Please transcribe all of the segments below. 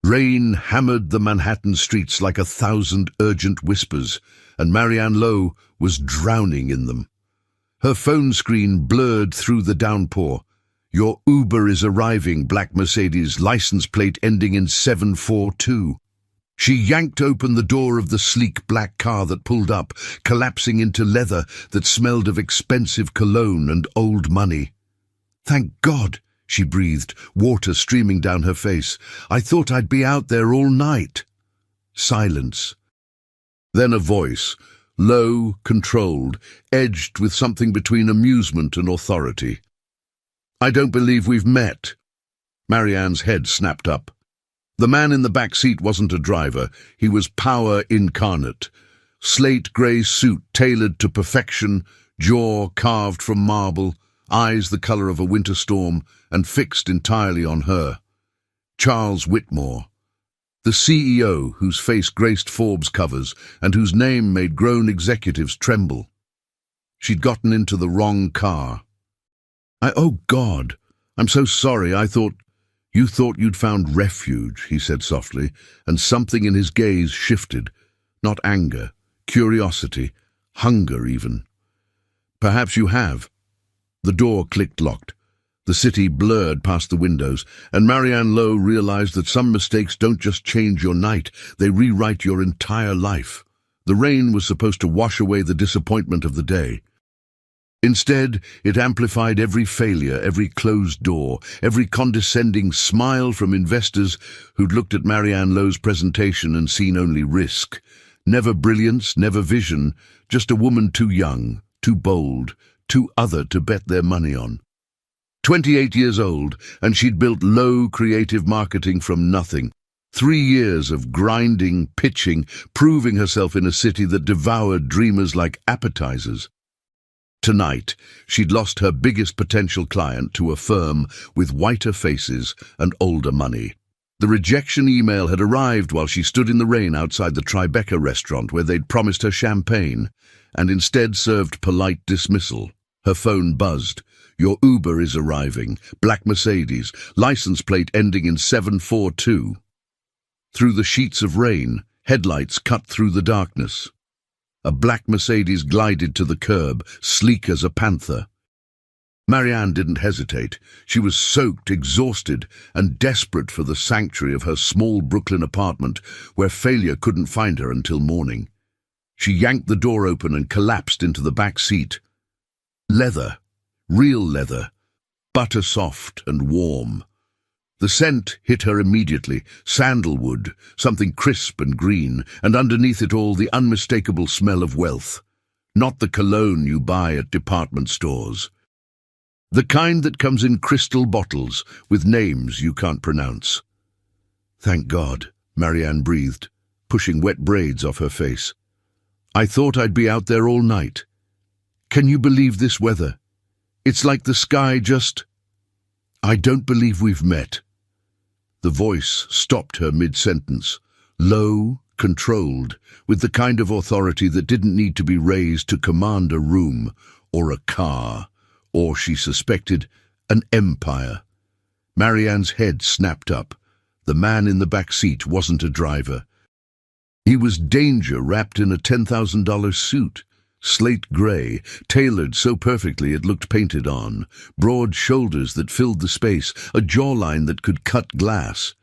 Rain hammered the Manhattan streets like 1,000 urgent whispers, and Marianne Lowe was drowning in them. Her phone screen blurred through the downpour. "Your Uber is arriving, black Mercedes, license plate ending in 742. She yanked open the door of the sleek black car that pulled up, collapsing into leather that smelled of expensive cologne and old money. "Thank God," she breathed, water streaming down her face. "I thought I'd be out there all night." Silence. Then a voice, low, controlled, edged with something between amusement and authority. "I don't believe we've met." Marianne's head snapped up. The man in the back seat wasn't a driver. He was power incarnate. Slate grey suit tailored to perfection, jaw carved from marble, eyes the colour of a winter storm, and fixed entirely on her. Charles Whitmore, the CEO whose face graced Forbes covers and whose name made grown executives tremble. She'd gotten into the wrong car. "Oh, God, I'm so sorry. You thought you'd found refuge," he said softly, and something in his gaze shifted. Not anger, curiosity, hunger even. "Perhaps you have." The door clicked locked. The city blurred past the windows, and Marianne Lowe realized that some mistakes don't just change your night, they rewrite your entire life. The rain was supposed to wash away the disappointment of the day. Instead, it amplified every failure, every closed door, every condescending smile from investors who'd looked at Marianne Lowe's presentation and seen only risk. Never brilliance, never vision, just a woman too young, too bold, too other to bet their money on. 28 years old, and she'd built Lowe creative marketing from nothing. 3 years of grinding, pitching, proving herself in a city that devoured dreamers like appetizers. Tonight, she'd lost her biggest potential client to a firm with whiter faces and older money. The rejection email had arrived while she stood in the rain outside the Tribeca restaurant where they'd promised her champagne, and instead served polite dismissal. Her phone buzzed. "Your Uber is arriving, black Mercedes, license plate ending in 742. Through the sheets of rain, headlights cut through the darkness. A black Mercedes glided to the curb, sleek as a panther. Marianne didn't hesitate. She was soaked, exhausted, and desperate for the sanctuary of her small Brooklyn apartment, where failure couldn't find her until morning. She yanked the door open and collapsed into the back seat. Leather, real leather, butter soft and warm. The scent hit her immediately, sandalwood, something crisp and green, and underneath it all the unmistakable smell of wealth. Not the cologne you buy at department stores. The kind that comes in crystal bottles with names you can't pronounce. "Thank God," Marianne breathed, pushing wet braids off her face. "I thought I'd be out there all night. Can you believe this weather? It's like the sky just... I don't believe we've met." The voice stopped her mid-sentence, low, controlled, with the kind of authority that didn't need to be raised to command a room, or a car, or, she suspected, an empire. Marianne's head snapped up. The man in the back seat wasn't a driver. He was danger wrapped in a $10,000 suit. Slate grey, tailored so perfectly it looked painted on, broad shoulders that filled the space, a jawline that could cut glass,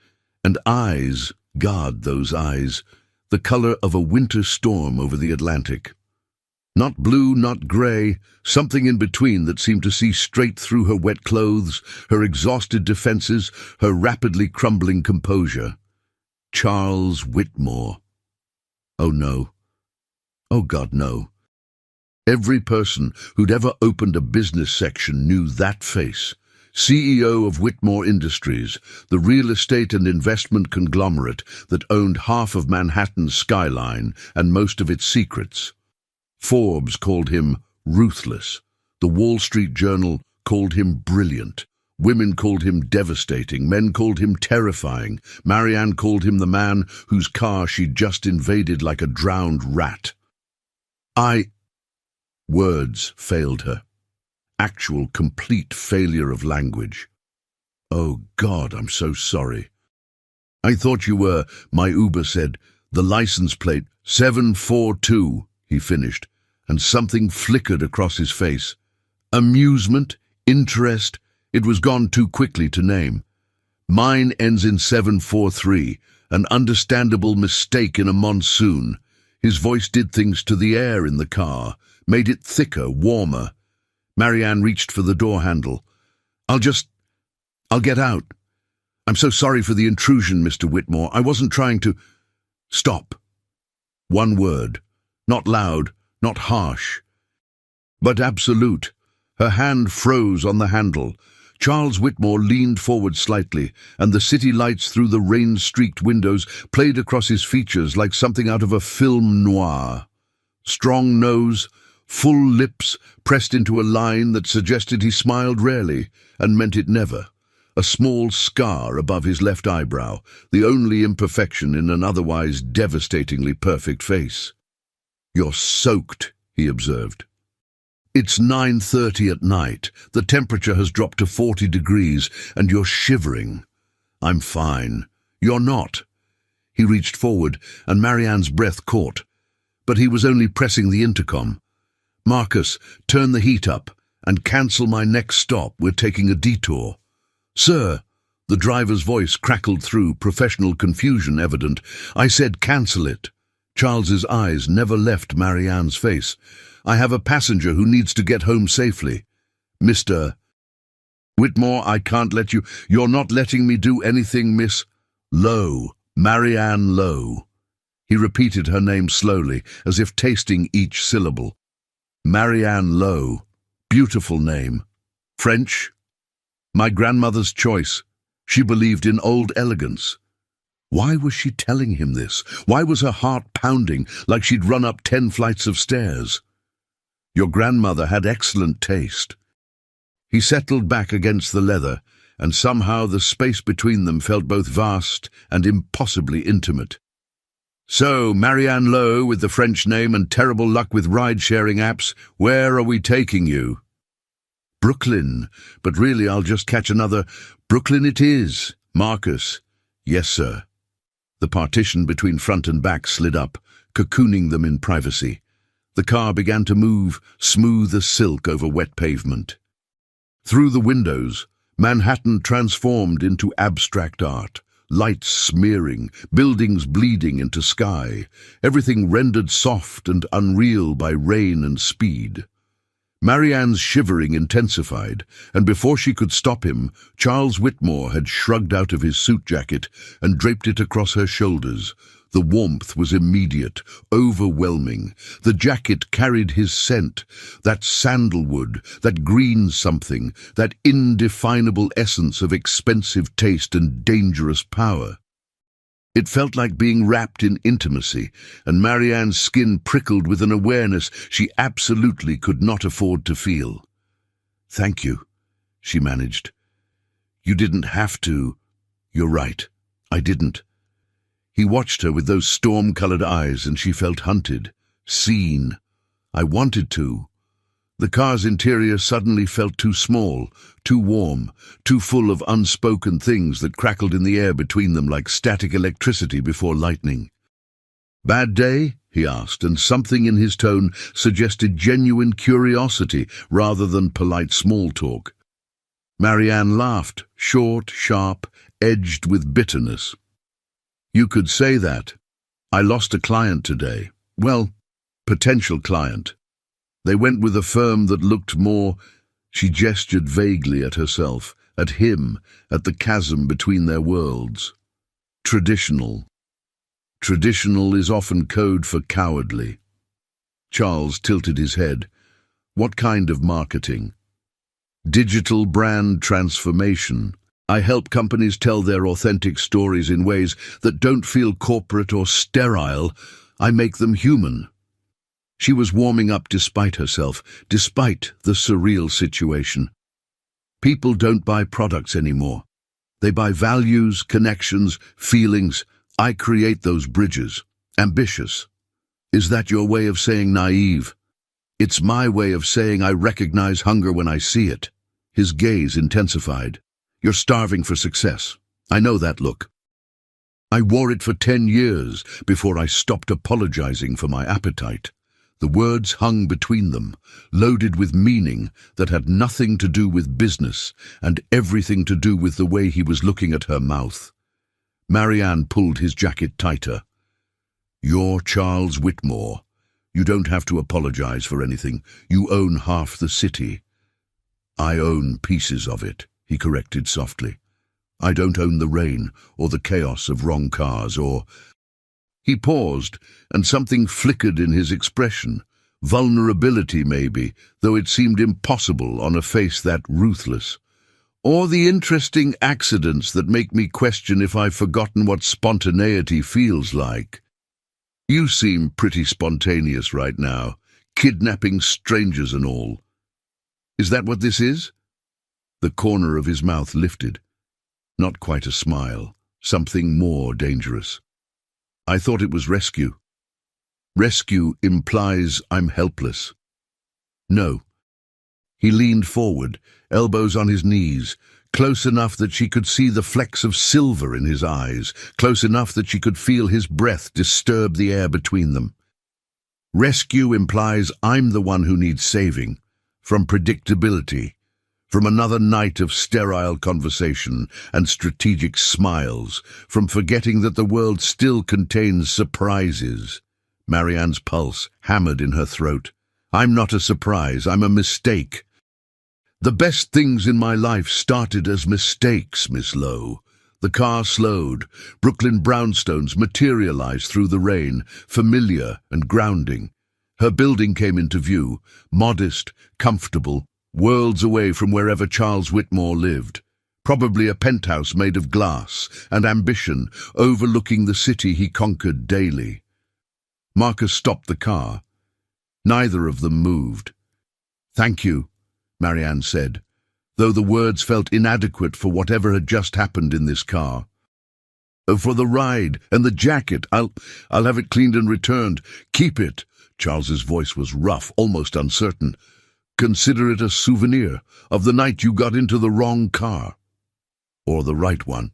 and eyes, God, those eyes, the colour of a winter storm over the Atlantic. Not blue, not grey, something in between that seemed to see straight through her wet clothes, her exhausted defences, her rapidly crumbling composure. Charles Whitmore. Oh no. Oh God, no. Every person who'd ever opened a business section knew that face. CEO of Whitmore Industries, the real estate and investment conglomerate that owned half of Manhattan's skyline and most of its secrets. Forbes called him ruthless. The Wall Street Journal called him brilliant. Women called him devastating. Men called him terrifying. Marianne called him the man whose car she'd just invaded like a drowned rat. Words failed her. Actual, complete failure of language. "Oh, God, I'm so sorry." I thought you were, my Uber said. The license plate, 742, he finished, and something flickered across his face. Amusement, interest, it was gone too quickly to name. Mine ends in 743, an understandable mistake in a monsoon. His voice did things to the air in the car, made it thicker, warmer. Marianne reached for the door handle. I'll get out. I'm so sorry for the intrusion, Mr. Whitmore. I wasn't trying to... Stop. One word. Not loud, not harsh, but absolute. Her hand froze on the handle. Charles Whitmore leaned forward slightly, and the city lights through the rain-streaked windows played across his features like something out of a film noir. Strong nose, full lips pressed into a line that suggested he smiled rarely and meant it never. A small scar above his left eyebrow, the only imperfection in an otherwise devastatingly perfect face. You're soaked, he observed. It's 9:30 at night. The temperature has dropped to 40 degrees, and you're shivering. I'm fine. You're not. He reached forward, and Marianne's breath caught. But he was only pressing the intercom. Marcus, turn the heat up, and cancel my next stop. We're taking a detour. Sir, the driver's voice crackled through, professional confusion evident. I said cancel it. Charles's eyes never left Marianne's face. I have a passenger who needs to get home safely. Mr. Whitmore, I can't let you. You're not letting me do anything, Miss Lowe. Marianne Lowe. He repeated her name slowly, as if tasting each syllable. Marianne Lowe. Beautiful name. French? My grandmother's choice. She believed in old elegance. Why was she telling him this? Why was her heart pounding like she'd run up 10 flights of stairs? Your grandmother had excellent taste. He settled back against the leather, and somehow the space between them felt both vast and impossibly intimate. So, Marianne Lowe, with the French name and terrible luck with ride-sharing apps, where are we taking you? Brooklyn, but really I'll just catch another. Brooklyn it is. Marcus. Yes, sir. The partition between front and back slid up, cocooning them in privacy. The car began to move, smooth as silk over wet pavement. Through the windows, Manhattan transformed into abstract art, lights smearing, buildings bleeding into sky, everything rendered soft and unreal by rain and speed. Marianne's shivering intensified, and before she could stop him, Charles Whitmore had shrugged out of his suit jacket and draped it across her shoulders. The warmth was immediate, overwhelming. The jacket carried his scent, that sandalwood, that green something, that indefinable essence of expensive taste and dangerous power. It felt like being wrapped in intimacy, and Marianne's skin prickled with an awareness she absolutely could not afford to feel. Thank you, she managed. You didn't have to. You're right, I didn't. He watched her with those storm-colored eyes, and she felt hunted, seen. I wanted to. The car's interior suddenly felt too small, too warm, too full of unspoken things that crackled in the air between them like static electricity before lightning. Bad day? He asked, and something in his tone suggested genuine curiosity rather than polite small talk. Marianne laughed, short, sharp, edged with bitterness. You could say that. I lost a client today. Well, potential client. They went with a firm that looked more... She gestured vaguely at herself, at him, at the chasm between their worlds. Traditional. Traditional is often code for cowardly. Charles tilted his head. What kind of marketing? Digital brand transformation. I help companies tell their authentic stories in ways that don't feel corporate or sterile. I make them human. She was warming up despite herself, despite the surreal situation. People don't buy products anymore. They buy values, connections, feelings. I create those bridges. Ambitious. Is that your way of saying naive? It's my way of saying I recognize hunger when I see it. His gaze intensified. You're starving for success. I know that look. I wore it for 10 years before I stopped apologizing for my appetite. The words hung between them, loaded with meaning that had nothing to do with business and everything to do with the way he was looking at her mouth. Marianne pulled his jacket tighter. "You're Charles Whitmore. You don't have to apologize for anything. You own half the city." "I own pieces of it," he corrected softly. "I don't own the rain or the chaos of wrong cars or—" He paused, and something flickered in his expression. Vulnerability, maybe, though it seemed impossible on a face that ruthless. "Or the interesting accidents that make me question if I've forgotten what spontaneity feels like. You seem pretty spontaneous right now, kidnapping strangers and all. Is that what this is?" The corner of his mouth lifted. Not quite a smile, something more dangerous. "I thought it was rescue." "Rescue implies I'm helpless." "No." He leaned forward, elbows on his knees, close enough that she could see the flecks of silver in his eyes, close enough that she could feel his breath disturb the air between them. "Rescue implies I'm the one who needs saving, from predictability, from another night of sterile conversation and strategic smiles, from forgetting that the world still contains surprises." Marianne's pulse hammered in her throat. "I'm not a surprise, I'm a mistake. The best things in my life started as mistakes, Miss Lowe." The car slowed. Brooklyn brownstones materialized through the rain, familiar and grounding. Her building came into view, modest, comfortable, worlds away from wherever Charles Whitmore lived. Probably a penthouse made of glass and ambition, overlooking the city he conquered daily. Marcus stopped the car. Neither of them moved. "Thank you," Marianne said, though the words felt inadequate for whatever had just happened in this car. "For the ride and the jacket. I'll have it cleaned and returned. Keep it." Charles's voice was rough, almost uncertain. "Consider it a souvenir of the night you got into the wrong car. Or the right one."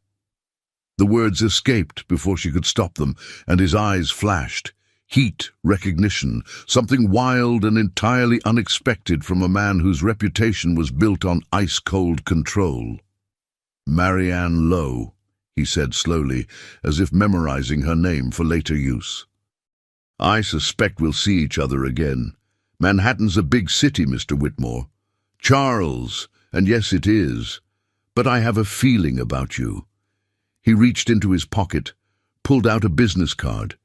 The words escaped before she could stop them, and his eyes flashed. Heat, recognition, something wild and entirely unexpected from a man whose reputation was built on ice-cold control. "Marianne Lowe," he said slowly, as if memorizing her name for later use. "I suspect we'll see each other again. Manhattan's a big city, Mr. Whitmore. Charles, and yes, it is. But I have a feeling about you." He reached into his pocket, pulled out a business card.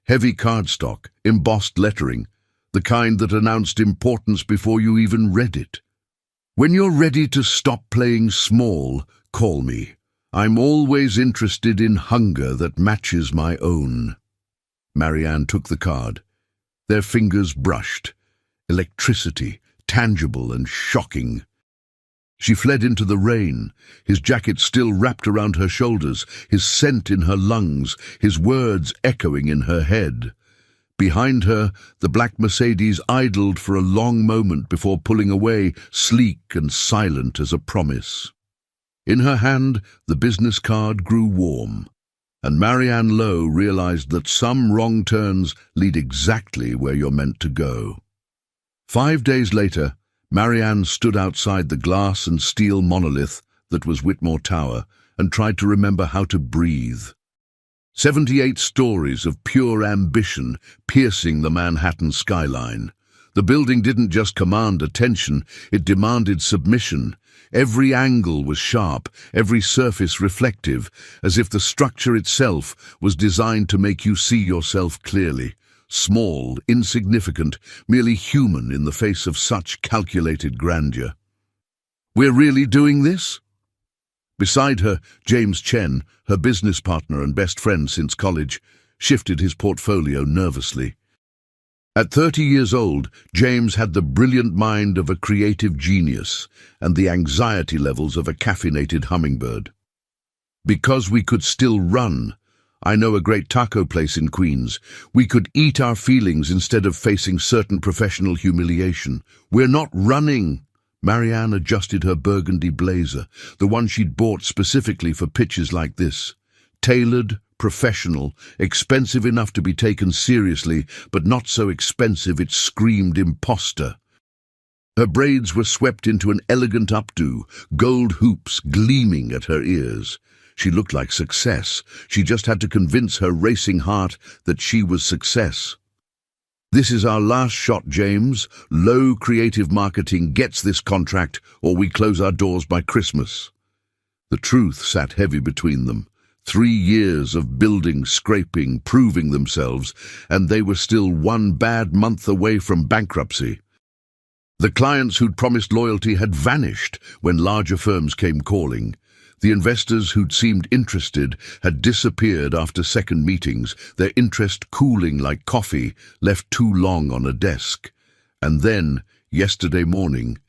Heavy cardstock, embossed lettering, the kind that announced importance before you even read it. "When you're ready to stop playing small, call me. I'm always interested in hunger that matches my own." Marianne took the card. Their fingers brushed. Electricity, tangible and shocking. She fled into the rain, his jacket still wrapped around her shoulders, his scent in her lungs, his words echoing in her head. Behind her, the black Mercedes idled for a long moment before pulling away, sleek and silent as a promise. In her hand, the business card grew warm, and Marianne Lowe realized that some wrong turns lead exactly where you're meant to go. 5 days later, Marianne stood outside the glass and steel monolith that was Whitmore Tower and tried to remember how to breathe. 78 stories of pure ambition piercing the Manhattan skyline. The building didn't just command attention, it demanded submission. Every angle was sharp, every surface reflective, as if the structure itself was designed to make you see yourself clearly. Small, insignificant, merely human in the face of such calculated grandeur. "We're really doing this?" Beside her, James Chen, her business partner and best friend since college, shifted his portfolio nervously. At 30 years old, James had the brilliant mind of a creative genius and the anxiety levels of a caffeinated hummingbird. "Because we could still run. I know a great taco place in Queens. We could eat our feelings instead of facing certain professional humiliation. We're not running." Marianne adjusted her burgundy blazer, the one she'd bought specifically for pitches like this. Tailored, professional, expensive enough to be taken seriously, but not so expensive it screamed imposter. Her braids were swept into an elegant updo, gold hoops gleaming at her ears. She looked like success. She just had to convince her racing heart that she was success. "This is our last shot, James. Low creative marketing gets this contract, or we close our doors by Christmas." The truth sat heavy between them. 3 years of building, scraping, proving themselves, and they were still 1 bad month away from bankruptcy. The clients who'd promised loyalty had vanished when larger firms came calling. The investors who'd seemed interested had disappeared after second meetings, their interest cooling like coffee left too long on a desk. And then, yesterday morning,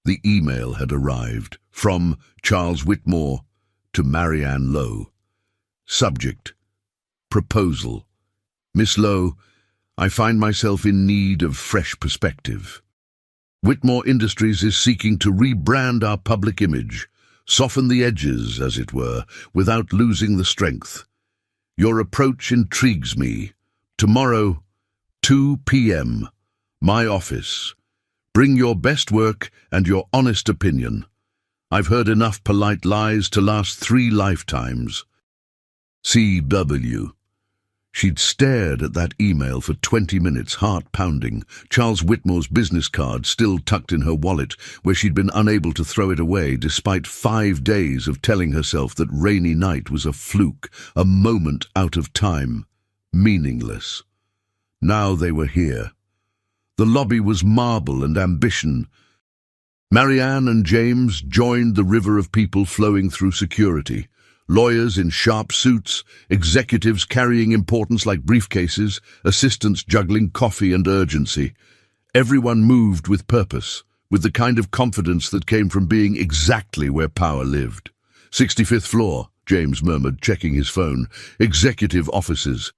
the email had arrived from Charles Whitmore to Marianne Lowe. Subject: Proposal. "Miss Lowe, I find myself in need of fresh perspective. Whitmore Industries is seeking to rebrand our public image, soften the edges, as it were, without losing the strength. Your approach intrigues me. Tomorrow, 2 p.m., my office. Bring your best work and your honest opinion. I've heard enough polite lies to last 3 lifetimes. C.W." She'd stared at that email for 20 minutes, heart pounding, Charles Whitmore's business card still tucked in her wallet, where she'd been unable to throw it away despite 5 days of telling herself that rainy night was a fluke, a moment out of time, meaningless. Now they were here. The lobby was marble and ambition. Marianne and James joined the river of people flowing through security. Lawyers in sharp suits, executives carrying importance like briefcases, assistants juggling coffee and urgency. Everyone moved with purpose, with the kind of confidence that came from being exactly where power lived. 65th floor, James murmured, checking his phone. Executive offices.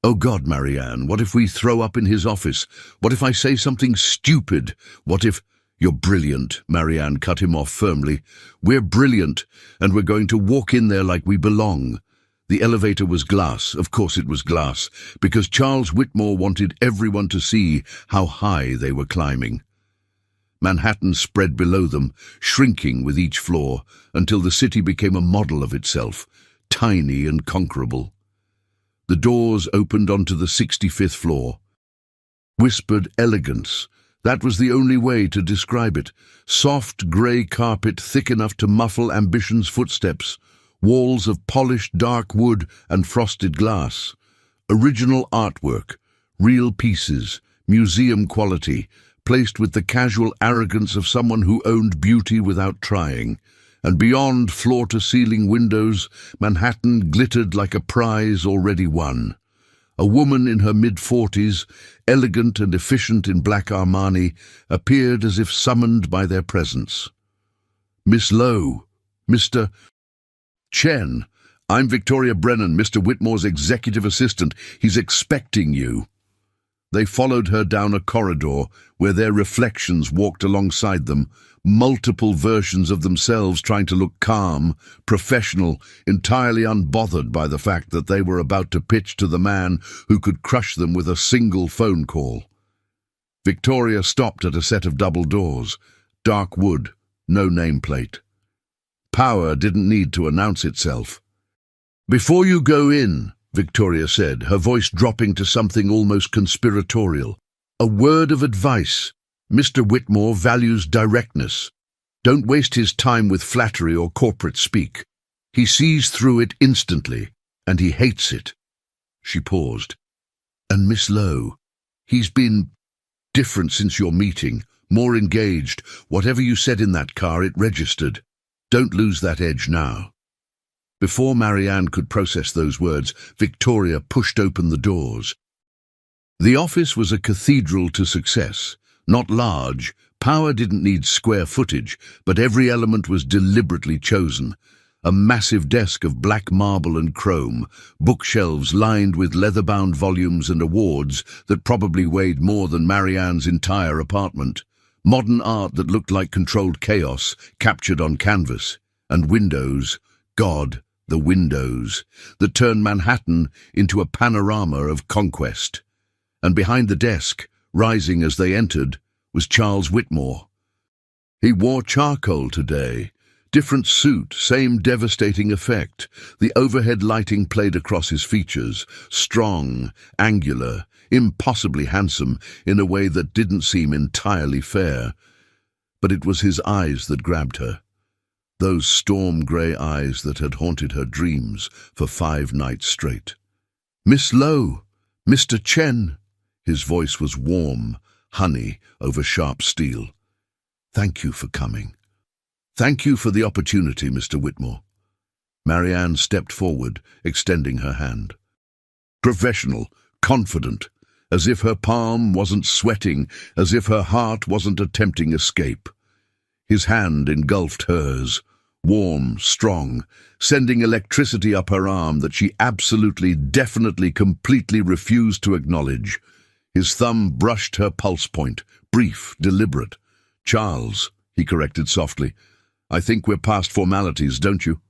"Oh God, Marianne, what if we throw up in his office? What if I say something stupid? What if—" "You're brilliant," Marianne cut him off firmly. "We're brilliant, and we're going to walk in there like we belong." The elevator was glass, of course it was glass, because Charles Whitmore wanted everyone to see how high they were climbing. Manhattan spread below them, shrinking with each floor, until the city became a model of itself, tiny and conquerable. The doors opened onto the 65th floor. Whispered elegance. That was the only way to describe it. Soft grey carpet thick enough to muffle ambition's footsteps. Walls of polished dark wood and frosted glass. Original artwork. Real pieces. Museum quality. Placed with the casual arrogance of someone who owned beauty without trying. And beyond floor-to-ceiling windows, Manhattan glittered like a prize already won. A woman in her mid-40s, elegant and efficient in black Armani, appeared as if summoned by their presence. "Miss Lowe, Mr. Chen, I'm Victoria Brennan, Mr. Whitmore's executive assistant. He's expecting you." They followed her down a corridor where their reflections walked alongside them, multiple versions of themselves trying to look calm, professional, entirely unbothered by the fact that they were about to pitch to the man who could crush them with a single phone call. Victoria stopped at a set of double doors, dark wood, no nameplate. Power didn't need to announce itself. "Before you go in," Victoria said, her voice dropping to something almost conspiratorial, "a word of advice. Mr. Whitmore values directness. Don't waste his time with flattery or corporate speak. He sees through it instantly, and he hates it." She paused. "And Miss Lowe, he's been different since your meeting, more engaged. Whatever you said in that car, it registered. Don't lose that edge now." Before Marianne could process those words, Victoria pushed open the doors. The office was a cathedral to success. Not large, power didn't need square footage, but every element was deliberately chosen. A massive desk of black marble and chrome, bookshelves lined with leather-bound volumes and awards that probably weighed more than Marianne's entire apartment. Modern art that looked like controlled chaos, captured on canvas. And windows, God, the windows that turned Manhattan into a panorama of conquest. And behind the desk, rising as they entered, was Charles Whitmore. He wore charcoal today. Different suit, same devastating effect. The overhead lighting played across his features, strong, angular, impossibly handsome in a way that didn't seem entirely fair. But it was his eyes that grabbed her. Those storm-grey eyes that had haunted her dreams for 5 nights straight. "Miss Lowe, Mr. Chen." His voice was warm, honey over sharp steel. "Thank you for coming. Thank you for the opportunity, Mr. Whitmore." Marianne stepped forward, extending her hand. Professional, confident, as if her palm wasn't sweating, as if her heart wasn't attempting escape. His hand engulfed hers, warm, strong, sending electricity up her arm that she absolutely, definitely, completely refused to acknowledge. His thumb brushed her pulse point, brief, deliberate. "Charles," he corrected softly, "I think we're past formalities, don't you?"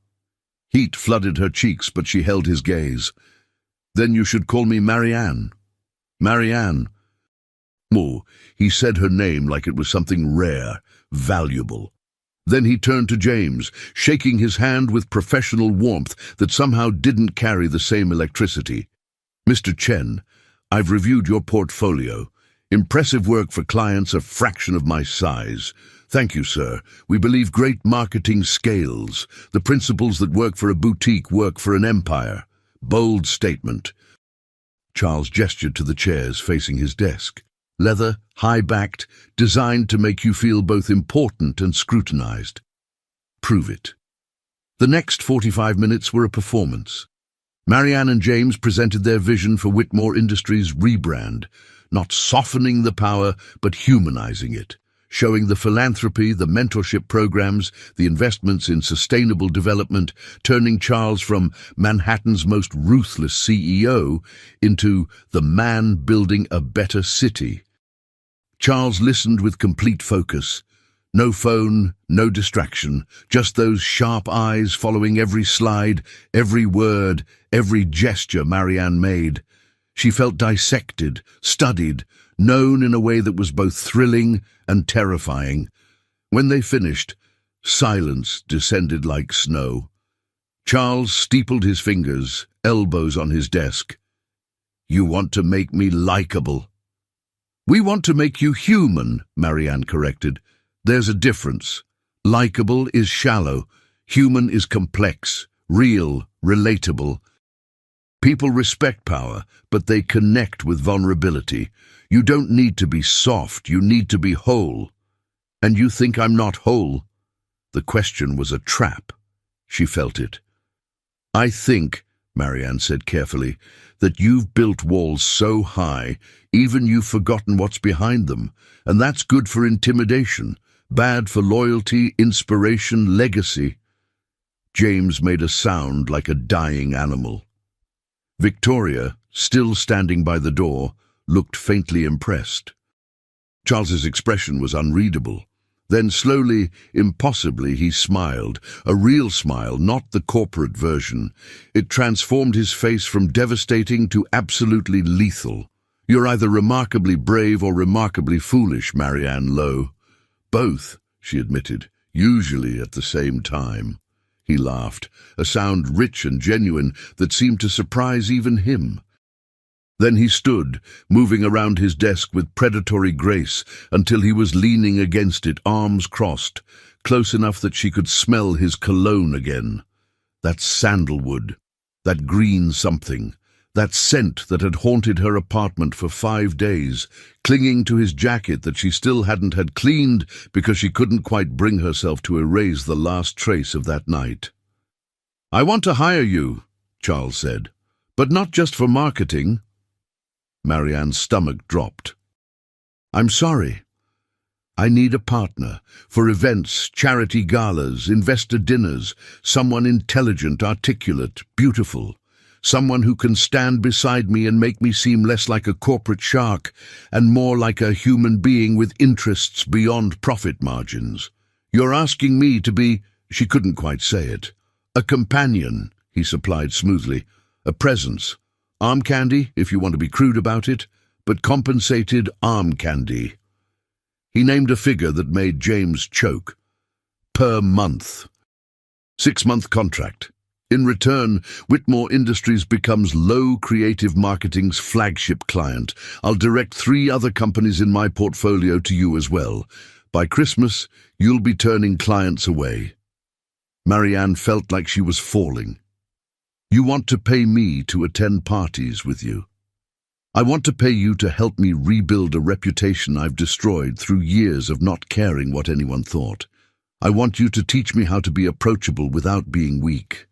Heat flooded her cheeks, but she held his gaze. "Then you should call me Marianne." "Marianne." Oh, he said her name like it was something rare, valuable. Then he turned to James, shaking his hand with professional warmth that somehow didn't carry the same electricity. "Mr. Chen, I've reviewed your portfolio. Impressive work for clients a fraction of my size. Thank you, sir. We believe great marketing scales. The principles that work for a boutique work for an empire." Bold statement. Charles gestured to the chairs facing his desk. Leather, high-backed, designed to make you feel both important and scrutinized. "Prove it." The next 45 minutes were a performance. Marianne and James presented their vision for Whitmore Industries' rebrand, not softening the power, but humanizing it, showing the philanthropy, the mentorship programs, the investments in sustainable development, turning Charles from Manhattan's most ruthless CEO into the man building a better city. Charles listened with complete focus. No phone, no distraction, just those sharp eyes following every slide, every word, every gesture Marianne made. She felt dissected, studied, known in a way that was both thrilling and terrifying. When they finished, silence descended like snow. Charles steepled his fingers, elbows on his desk. "You want to make me likable." "We want to make you human," Marianne corrected. "There's a difference. Likeable is shallow. Human is complex, real, relatable. People respect power, but they connect with vulnerability. You don't need to be soft, you need to be whole." "And you think I'm not whole?" The question was a trap. She felt it. "I think," Marianne said carefully, "that you've built walls so high, even you've forgotten what's behind them. And that's good for intimidation, bad for loyalty, inspiration, legacy." James made a sound like a dying animal. Victoria, still standing by the door, looked faintly impressed. Charles's expression was unreadable. Then slowly, impossibly, he smiled, a real smile, not the corporate version. It transformed his face from devastating to absolutely lethal. "You're either remarkably brave or remarkably foolish, Marianne Lowe." "Both," she admitted, "usually at the same time." He laughed, a sound rich and genuine that seemed to surprise even him. Then he stood, moving around his desk with predatory grace until he was leaning against it, arms crossed, close enough that she could smell his cologne again. That sandalwood, that green something, that scent that had haunted her apartment for 5 days, clinging to his jacket that she still hadn't had cleaned because she couldn't quite bring herself to erase the last trace of that night. "I want to hire you," Charles said, "but not just for marketing." Marianne's stomach dropped. "I'm sorry. I need a partner for events, charity galas, investor dinners, someone intelligent, articulate, beautiful, someone who can stand beside me and make me seem less like a corporate shark and more like a human being with interests beyond profit margins. You're asking me to be," she couldn't quite say it, "a companion," he supplied smoothly. A presence. Arm candy, if you want to be crude about it, but compensated arm candy. He named a figure that made James choke. Per month. 6-month contract. In return, Whitmore Industries becomes Low Creative Marketing's flagship client. I'll direct 3 other companies in my portfolio to you as well. By Christmas, you'll be turning clients away. Marianne felt like she was falling. You want to pay me to attend parties with you. I want to pay you to help me rebuild a reputation I've destroyed through years of not caring what anyone thought. I want you to teach me how to be approachable without being weak.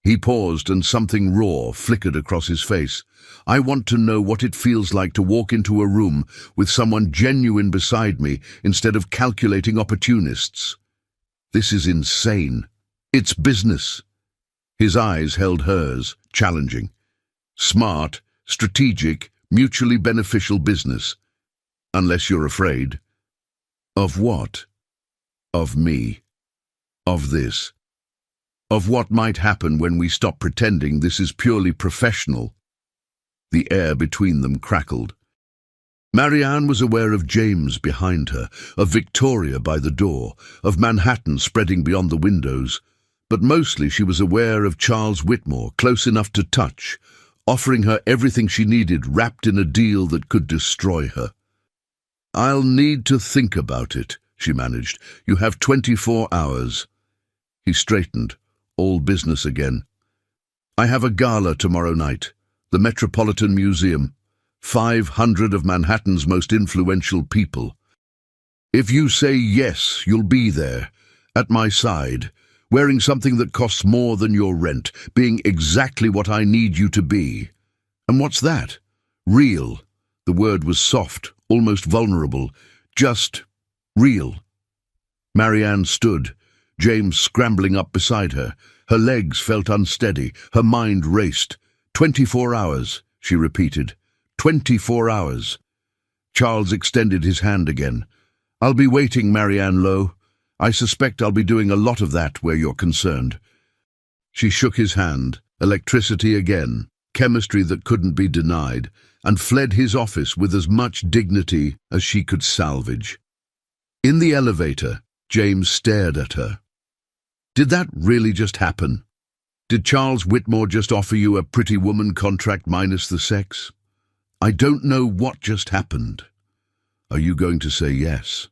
He paused and something raw flickered across his face. I want to know what it feels like to walk into a room with someone genuine beside me instead of calculating opportunists. This is insane. It's business. His eyes held hers, challenging. Smart, strategic, mutually beneficial business. Unless you're afraid. Of what? Of me. Of this. Of what might happen when we stop pretending this is purely professional. The air between them crackled. Marianne was aware of James behind her, of Victoria by the door, of Manhattan spreading beyond the windows, but mostly she was aware of Charles Whitmore, close enough to touch, offering her everything she needed, wrapped in a deal that could destroy her. I'll need to think about it, she managed. You have 24 hours. He straightened, all business again. I have a gala tomorrow night, the Metropolitan Museum, 500 of Manhattan's most influential people. If you say yes, you'll be there, at my side, wearing something that costs more than your rent, being exactly what I need you to be. And what's that? Real. The word was soft, almost vulnerable. Just real. Marianne stood, James scrambling up beside her. Her legs felt unsteady, her mind raced. 24 hours, she repeated. 24 hours. Charles extended his hand again. I'll be waiting, Marianne Lowe. I suspect I'll be doing a lot of that where you're concerned. She shook his hand, electricity again, chemistry that couldn't be denied, and fled his office with as much dignity as she could salvage. In the elevator, James stared at her. Did that really just happen? Did Charles Whitmore just offer you a pretty woman contract minus the sex? I don't know what just happened. Are you going to say yes?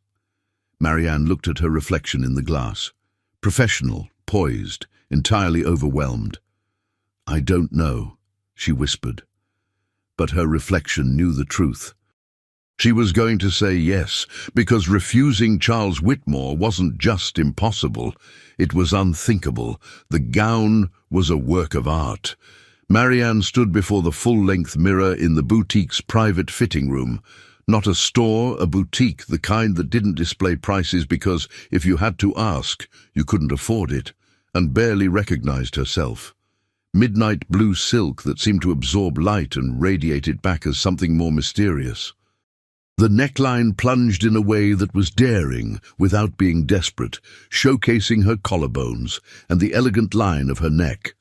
Marianne looked at her reflection in the glass. Professional, poised, entirely overwhelmed. I don't know, she whispered. But her reflection knew the truth. She was going to say yes, because refusing Charles Whitmore wasn't just impossible, it was unthinkable. The gown was a work of art. Marianne stood before the full-length mirror in the boutique's private fitting room. Not a store, a boutique, the kind that didn't display prices because, if you had to ask, you couldn't afford it, and barely recognized herself. Midnight blue silk that seemed to absorb light and radiate it back as something more mysterious. The neckline plunged in a way that was daring without being desperate, showcasing her collarbones and the elegant line of her neck.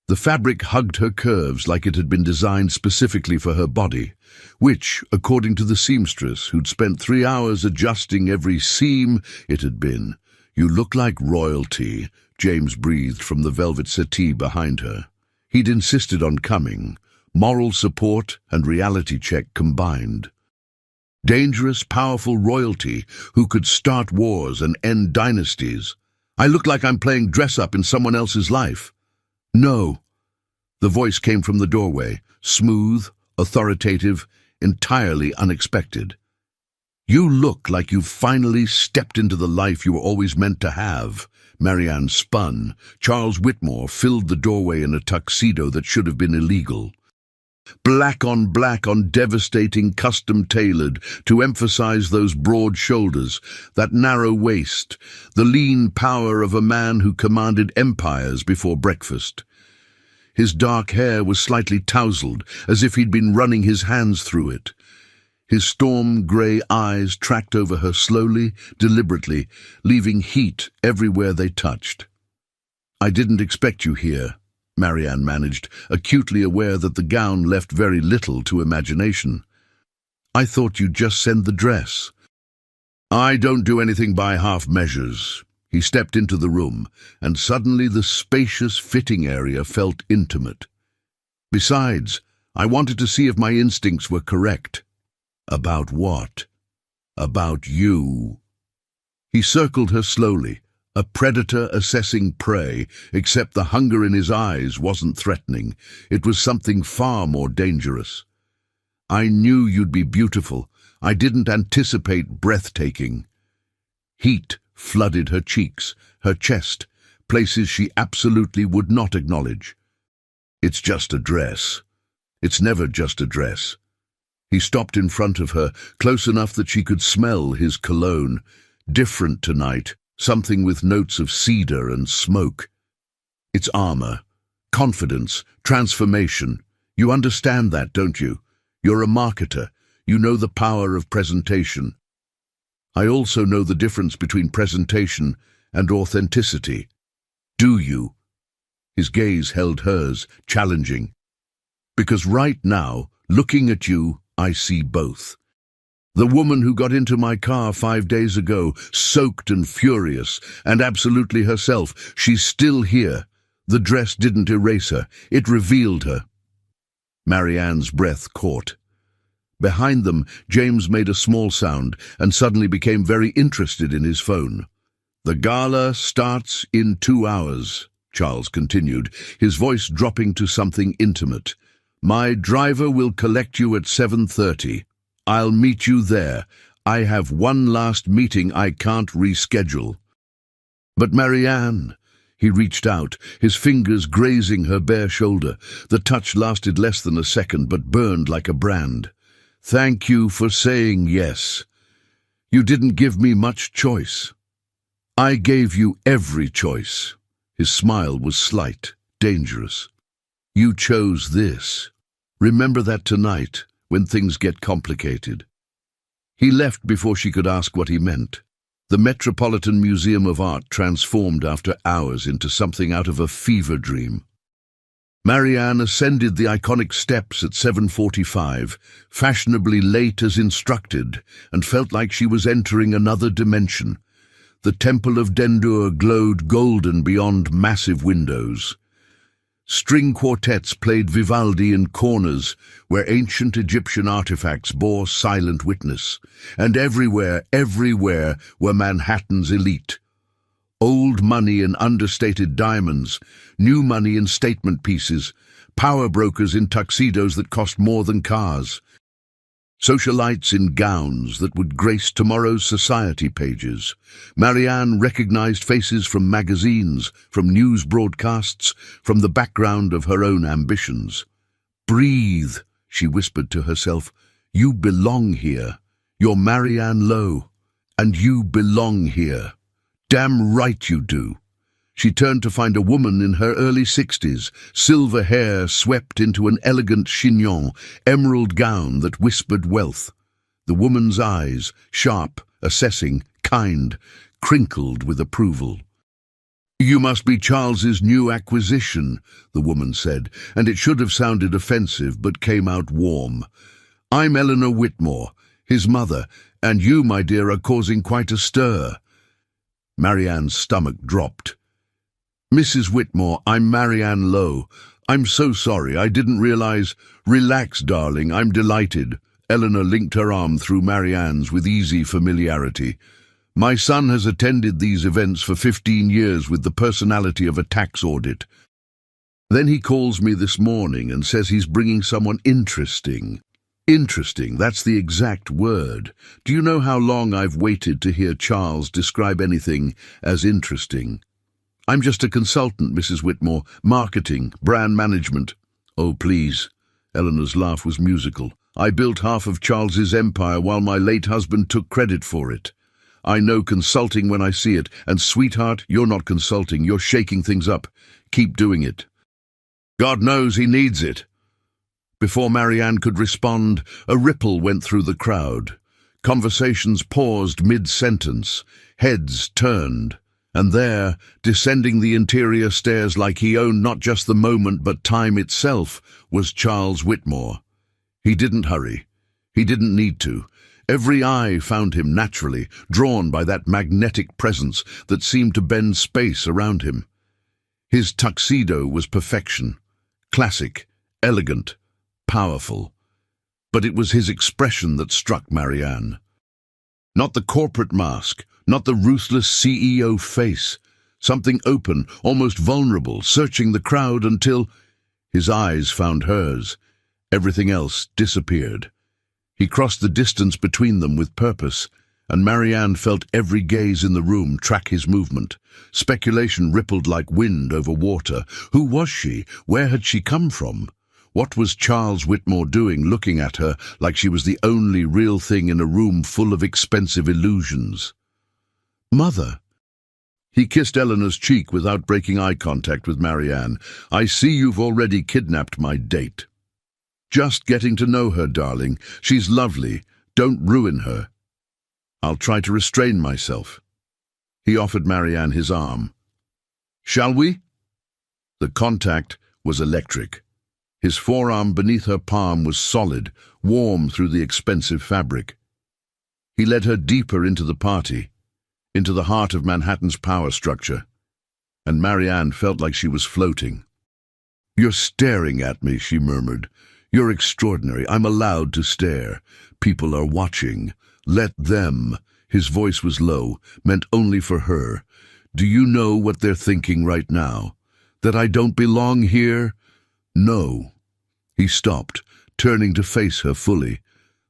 The fabric hugged her curves like it had been designed specifically for her body, which, according to the seamstress who'd spent 3 hours adjusting every seam it had been, you look like royalty, James breathed from the velvet settee behind her. He'd insisted on coming, moral support and reality check combined. Dangerous, powerful royalty who could start wars and end dynasties. I look like I'm playing dress-up in someone else's life. No. The voice came from the doorway, smooth, authoritative, entirely unexpected. You look like you've finally stepped into the life you were always meant to have. Marianne spun. Charles Whitmore filled the doorway in a tuxedo that should have been illegal. Black on devastating, custom-tailored to emphasize those broad shoulders, that narrow waist, the lean power of a man who commanded empires before breakfast. His dark hair was slightly tousled, as if he'd been running his hands through it. His storm-grey eyes tracked over her slowly, deliberately, leaving heat everywhere they touched. I didn't expect you here, Marianne managed, acutely aware that the gown left very little to imagination. I thought you'd just send the dress. I don't do anything by half measures. He stepped into the room, and suddenly the spacious fitting area felt intimate. Besides, I wanted to see if my instincts were correct. About what? About you. He circled her slowly, a predator assessing prey, except the hunger in his eyes wasn't threatening. It was something far more dangerous. I knew you'd be beautiful. I didn't anticipate breathtaking. Heat flooded her cheeks, her chest, places she absolutely would not acknowledge. It's just a dress. It's never just a dress. He stopped in front of her, close enough that she could smell his cologne. Different tonight, something with notes of cedar and smoke. It's armor, confidence, transformation. You understand that, don't you? You're a marketer. You know the power of presentation. I also know the difference between presentation and authenticity. Do you? His gaze held hers, challenging. Because right now, looking at you, I see both. The woman who got into my car 5 days ago, soaked and furious, and absolutely herself, she's still here. The dress didn't erase her, it revealed her. Marianne's breath caught. Behind them, James made a small sound and suddenly became very interested in his phone. The gala starts in 2 hours, Charles continued, his voice dropping to something intimate. My driver will collect you at 7:30. I'll meet you there. I have one last meeting I can't reschedule. But Marianne, he reached out, his fingers grazing her bare shoulder. The touch lasted less than a second but burned like a brand. Thank you for saying yes. You didn't give me much choice. I gave you every choice. His smile was slight, dangerous. You chose this. Remember that tonight, when things get complicated. He left before she could ask what he meant. The Metropolitan Museum of Art transformed after hours into something out of a fever dream. Marianne ascended the iconic steps at 7:45, fashionably late as instructed, and felt like she was entering another dimension. The Temple of Dendur glowed golden beyond massive windows. String quartets played Vivaldi in corners where ancient Egyptian artifacts bore silent witness. And everywhere were Manhattan's elite. Old money in understated diamonds, new money in statement pieces, power brokers in tuxedos that cost more than cars, socialites in gowns that would grace tomorrow's society pages. Marianne recognized faces from magazines, from news broadcasts, from the background of her own ambitions. Breathe, she whispered to herself. You belong here. You're Marianne Lowe, and you belong here. Damn right you do. She turned to find a woman in her early 60s, silver hair swept into an elegant chignon, emerald gown that whispered wealth. The woman's eyes, sharp, assessing, kind, crinkled with approval. You must be Charles's new acquisition, the woman said, and it should have sounded offensive but came out warm. I'm Eleanor Whitmore, his mother, and you, my dear, are causing quite a stir. Marianne's stomach dropped. Mrs. Whitmore, I'm Marianne Lowe. I'm so sorry, I didn't realize. Relax, darling, I'm delighted. Eleanor linked her arm through Marianne's with easy familiarity. My son has attended these events for 15 years with the personality of a tax audit. Then he calls me this morning and says he's bringing someone interesting. Interesting, that's the exact word. Do you know how long I've waited to hear Charles describe anything as interesting? I'm just a consultant, Mrs. Whitmore. Marketing, brand management. Oh, please. Eleanor's laugh was musical. I built half of Charles's empire while my late husband took credit for it. I know consulting when I see it, and sweetheart, you're not consulting, you're shaking things up. Keep doing it. God knows he needs it. Before Marianne could respond, a ripple went through the crowd. Conversations paused mid-sentence. Heads turned. And there, descending the interior stairs like he owned not just the moment but time itself, was Charles Whitmore. He didn't hurry. He didn't need to. Every eye found him naturally, drawn by that magnetic presence that seemed to bend space around him. His tuxedo was perfection, classic, elegant, powerful. But it was his expression that struck Marianne. Not the corporate mask, not the ruthless CEO face. Something open, almost vulnerable, searching the crowd until his eyes found hers. Everything else disappeared. He crossed the distance between them with purpose, and Marianne felt every gaze in the room track his movement. Speculation rippled like wind over water. Who was she? Where had she come from? What was Charles Whitmore doing, looking at her like she was the only real thing in a room full of expensive illusions? Mother. He kissed Eleanor's cheek without breaking eye contact with Marianne. I see you've already kidnapped my date. Just getting to know her, darling. She's lovely. Don't ruin her. I'll try to restrain myself. He offered Marianne his arm. Shall we? The contact was electric. His forearm beneath her palm was solid, warm through the expensive fabric. He led her deeper into the party, into the heart of Manhattan's power structure, and Marianne felt like she was floating. You're staring at me, she murmured. You're extraordinary. I'm allowed to stare. People are watching. Let them. His voice was low, meant only for her. Do you know what they're thinking right now? That I don't belong here? No. He stopped, turning to face her fully.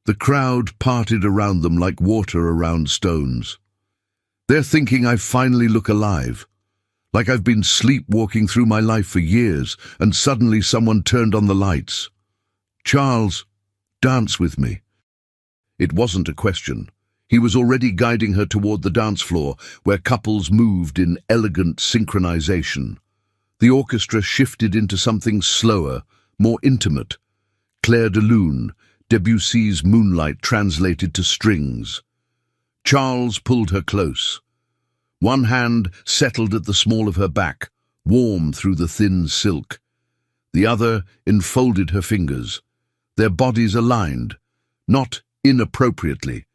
The crowd parted around them like water around stones. They're thinking I finally look alive. Like I've been sleepwalking through my life for years, and suddenly someone turned on the lights. Charles, dance with me. It wasn't a question. He was already guiding her toward the dance floor, where couples moved in elegant synchronization. The orchestra shifted into something slower, more intimate. Clair de Lune, Debussy's Moonlight translated to strings. Charles pulled her close. One hand settled at the small of her back, warm through the thin silk. The other enfolded her fingers. Their bodies aligned, not inappropriately,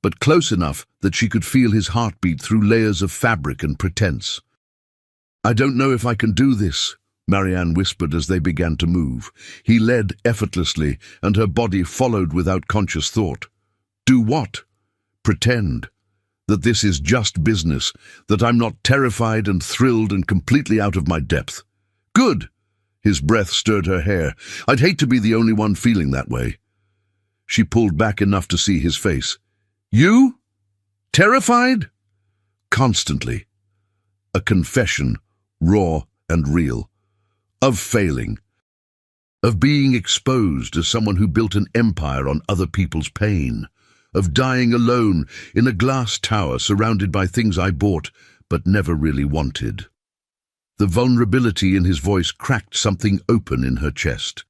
but close enough that she could feel his heartbeat through layers of fabric and pretense. I don't know if I can do this, Marianne whispered as they began to move. He led effortlessly, and her body followed without conscious thought. Do what? Pretend. That this is just business, that I'm not terrified and thrilled and completely out of my depth. Good! His breath stirred her hair. I'd hate to be the only one feeling that way. She pulled back enough to see his face. You? Terrified? Constantly. A confession, raw and real. Of failing. Of being exposed as someone who built an empire on other people's pain. Of dying alone in a glass tower surrounded by things I bought but never really wanted. The vulnerability in his voice cracked something open in her chest.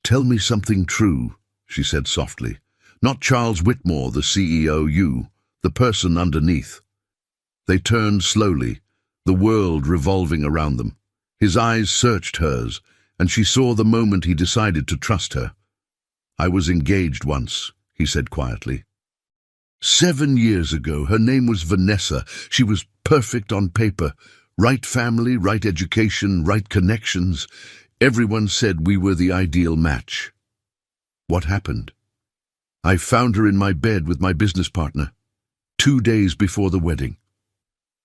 Tell me something true, she said softly. Not Charles Whitmore, the CEO, you, the person underneath. They turned slowly, the world revolving around them. His eyes searched hers, and she saw the moment he decided to trust her. I was engaged once, he said quietly. 7 years ago, her name was Vanessa. She was perfect on paper. Right family, right education, right connections. Everyone said we were the ideal match. What happened? I found her in my bed with my business partner, 2 days before the wedding.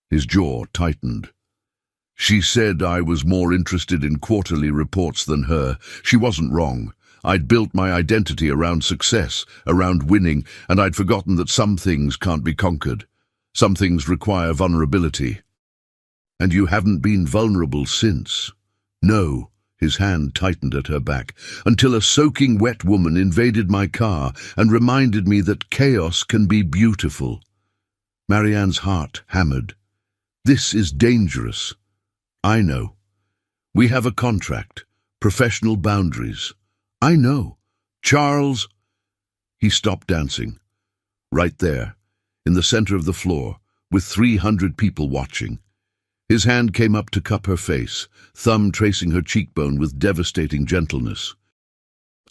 His jaw tightened. She said I was more interested in quarterly reports than her. She wasn't wrong. I'd built my identity around success, around winning, and I'd forgotten that some things can't be conquered. Some things require vulnerability. And you haven't been vulnerable since. No, his hand tightened at her back, until a soaking wet woman invaded my car and reminded me that chaos can be beautiful. Marianne's heart hammered. This is dangerous. I know. We have a contract, professional boundaries. I know. Charles. He stopped dancing. Right there, in the center of the floor, with 300 people watching. His hand came up to cup her face, thumb tracing her cheekbone with devastating gentleness.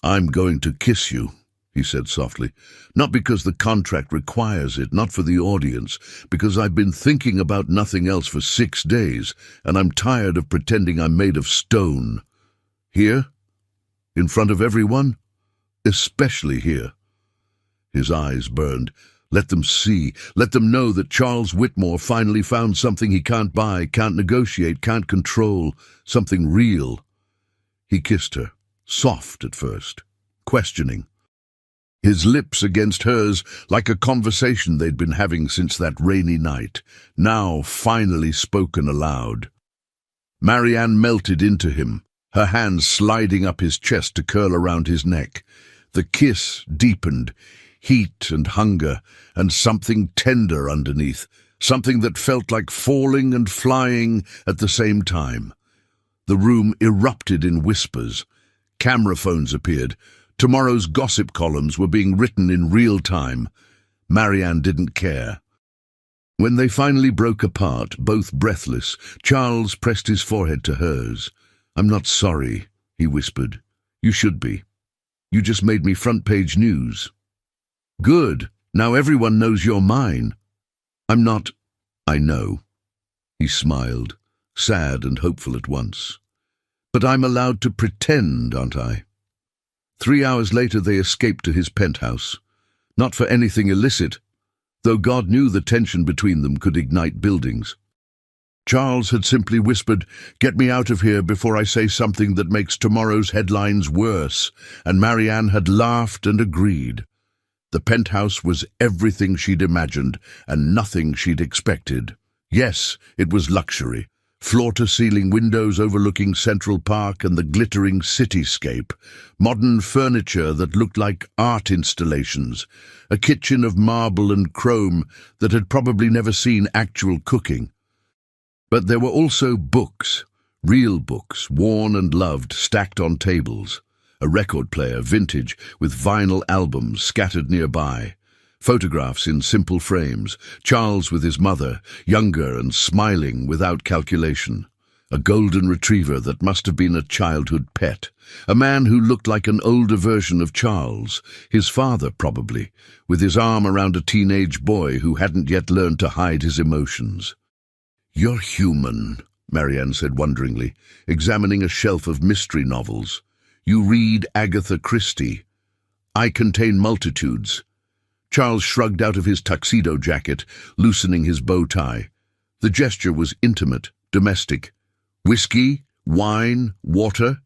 "I'm going to kiss you," he said softly. "Not because the contract requires it, not for the audience, because I've been thinking about nothing else for 6 days, and I'm tired of pretending I'm made of stone. Here? In front of everyone? Especially here." His eyes burned. Let them see, let them know that Charles Whitmore finally found something he can't buy, can't negotiate, can't control, something real. He kissed her, soft at first, questioning. His lips against hers like a conversation they'd been having since that rainy night, now finally spoken aloud. Marianne melted into him, her hands sliding up his chest to curl around his neck. The kiss deepened, heat and hunger, and something tender underneath, something that felt like falling and flying at the same time. The room erupted in whispers. Camera phones appeared. Tomorrow's gossip columns were being written in real time. Marianne didn't care. When they finally broke apart, both breathless, Charles pressed his forehead to hers. "I'm not sorry," he whispered. "You should be. You just made me front-page news." "Good. Now everyone knows you're mine." "I'm not—" "I know." He smiled, sad and hopeful at once. "But I'm allowed to pretend, aren't I?" 3 hours later they escaped to his penthouse. Not for anything illicit, though God knew the tension between them could ignite buildings. Charles had simply whispered, "Get me out of here before I say something that makes tomorrow's headlines worse," and Marianne had laughed and agreed. The penthouse was everything she'd imagined and nothing she'd expected. Yes, it was luxury. Floor-to-ceiling windows overlooking Central Park and the glittering cityscape. Modern furniture that looked like art installations. A kitchen of marble and chrome that had probably never seen actual cooking. But there were also books, real books, worn and loved, stacked on tables. A record player, vintage, with vinyl albums scattered nearby. Photographs in simple frames, Charles with his mother, younger and smiling without calculation. A golden retriever that must have been a childhood pet. A man who looked like an older version of Charles, his father probably, with his arm around a teenage boy who hadn't yet learned to hide his emotions. "You're human," Marianne said wonderingly, examining a shelf of mystery novels. "You read Agatha Christie. I contain multitudes." Charles shrugged out of his tuxedo jacket, loosening his bow tie. The gesture was intimate, domestic. "Whiskey? Wine? Water?"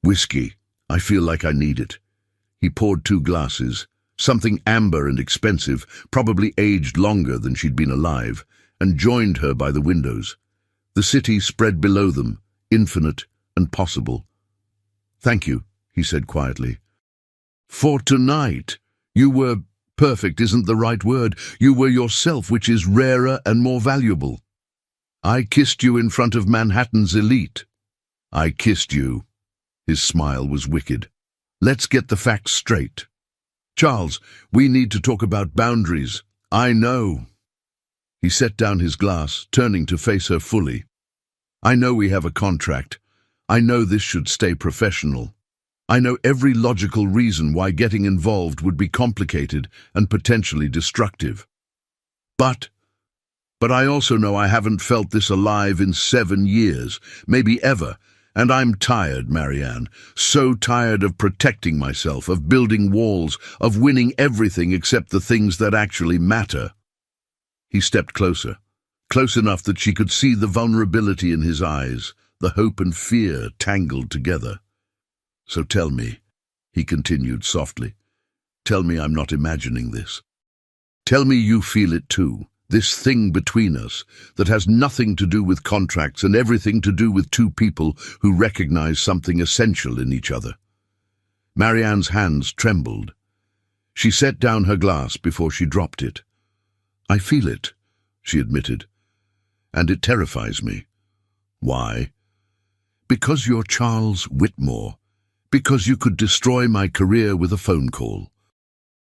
"Whiskey. I feel like I need it." He poured 2 glasses, something amber and expensive, probably aged longer than she'd been alive, and joined her by the windows. The city spread below them, infinite and possible. "Thank you," he said quietly. "For tonight, you were— perfect isn't the right word. You were yourself, which is rarer and more valuable. I kissed you in front of Manhattan's elite. I kissed you." His smile was wicked. "Let's get the facts straight. Charles, we need to talk about boundaries." "I know." He set down his glass, turning to face her fully. "I know we have a contract. I know this should stay professional. I know every logical reason why getting involved would be complicated and potentially destructive. But I also know I haven't felt this alive in 7 years, maybe ever, and I'm tired, Marianne, so tired of protecting myself, of building walls, of winning everything except the things that actually matter." He stepped closer, close enough that she could see the vulnerability in his eyes, the hope and fear tangled together. "So tell me," he continued softly, "tell me I'm not imagining this. Tell me you feel it too, this thing between us that has nothing to do with contracts and everything to do with 2 people who recognize something essential in each other." Marianne's hands trembled. She set down her glass before she dropped it. "I feel it," she admitted, "and it terrifies me." "Why?" "Because you're Charles Whitmore. Because you could destroy my career with a phone call."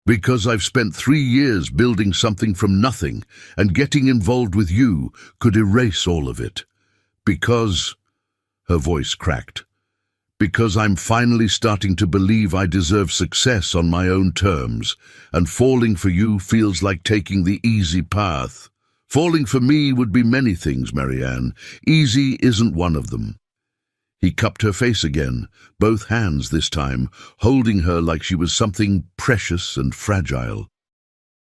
Because I've spent 3 years building something from nothing, and getting involved with you could erase all of it. Because, her voice cracked, because I'm finally starting to believe I deserve success on my own terms, and falling for you feels like taking the easy path. Falling for me would be many things, Marianne. Easy isn't one of them. He cupped her face again, both hands this time, holding her like she was something precious and fragile.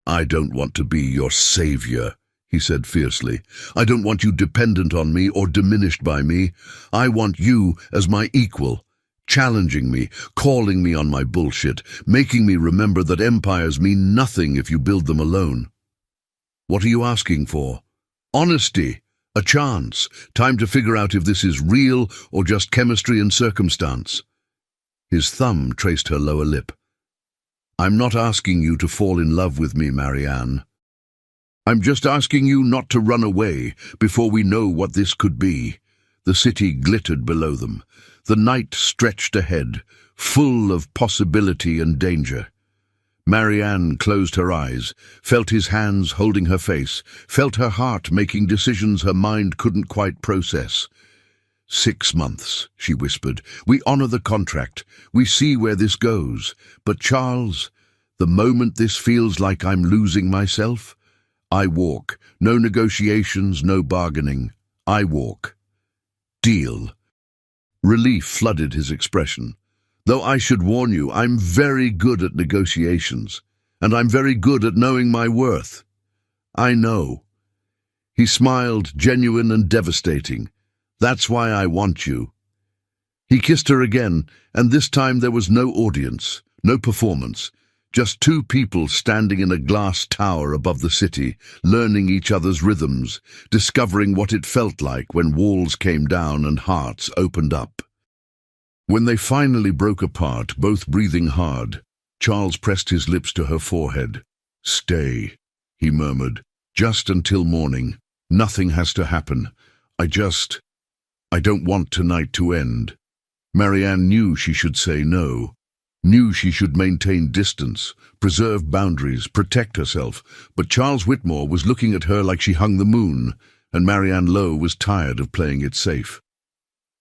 I don't want to be your savior, he said fiercely. I don't want you dependent on me or diminished by me. I want you as my equal, challenging me, calling me on my bullshit, making me remember that empires mean nothing if you build them alone. What are you asking for? Honesty. A chance, time to figure out if this is real or just chemistry and circumstance. His thumb traced her lower lip. I'm not asking you to fall in love with me, Marianne. I'm just asking you not to run away before we know what this could be. The city glittered below them. The night stretched ahead, full of possibility and danger. Marianne closed her eyes, felt his hands holding her face, felt her heart making decisions her mind couldn't quite process. 6 months, she whispered. We honor the contract. We see where this goes. But Charles, the moment this feels like I'm losing myself, I walk. No negotiations, no bargaining. I walk. Deal. Relief flooded his expression. Though I should warn you, I'm very good at negotiations, and I'm very good at knowing my worth. I know. He smiled, genuine and devastating. That's why I want you. He kissed her again, and this time there was no audience, no performance, just two people standing in a glass tower above the city, learning each other's rhythms, discovering what it felt like when walls came down and hearts opened up. When they finally broke apart, both breathing hard, Charles pressed his lips to her forehead. Stay, he murmured, just until morning. Nothing has to happen. I don't want tonight to end. Marianne knew she should say no, knew she should maintain distance, preserve boundaries, protect herself, but Charles Whitmore was looking at her like she hung the moon, and Marianne Lowe was tired of playing it safe.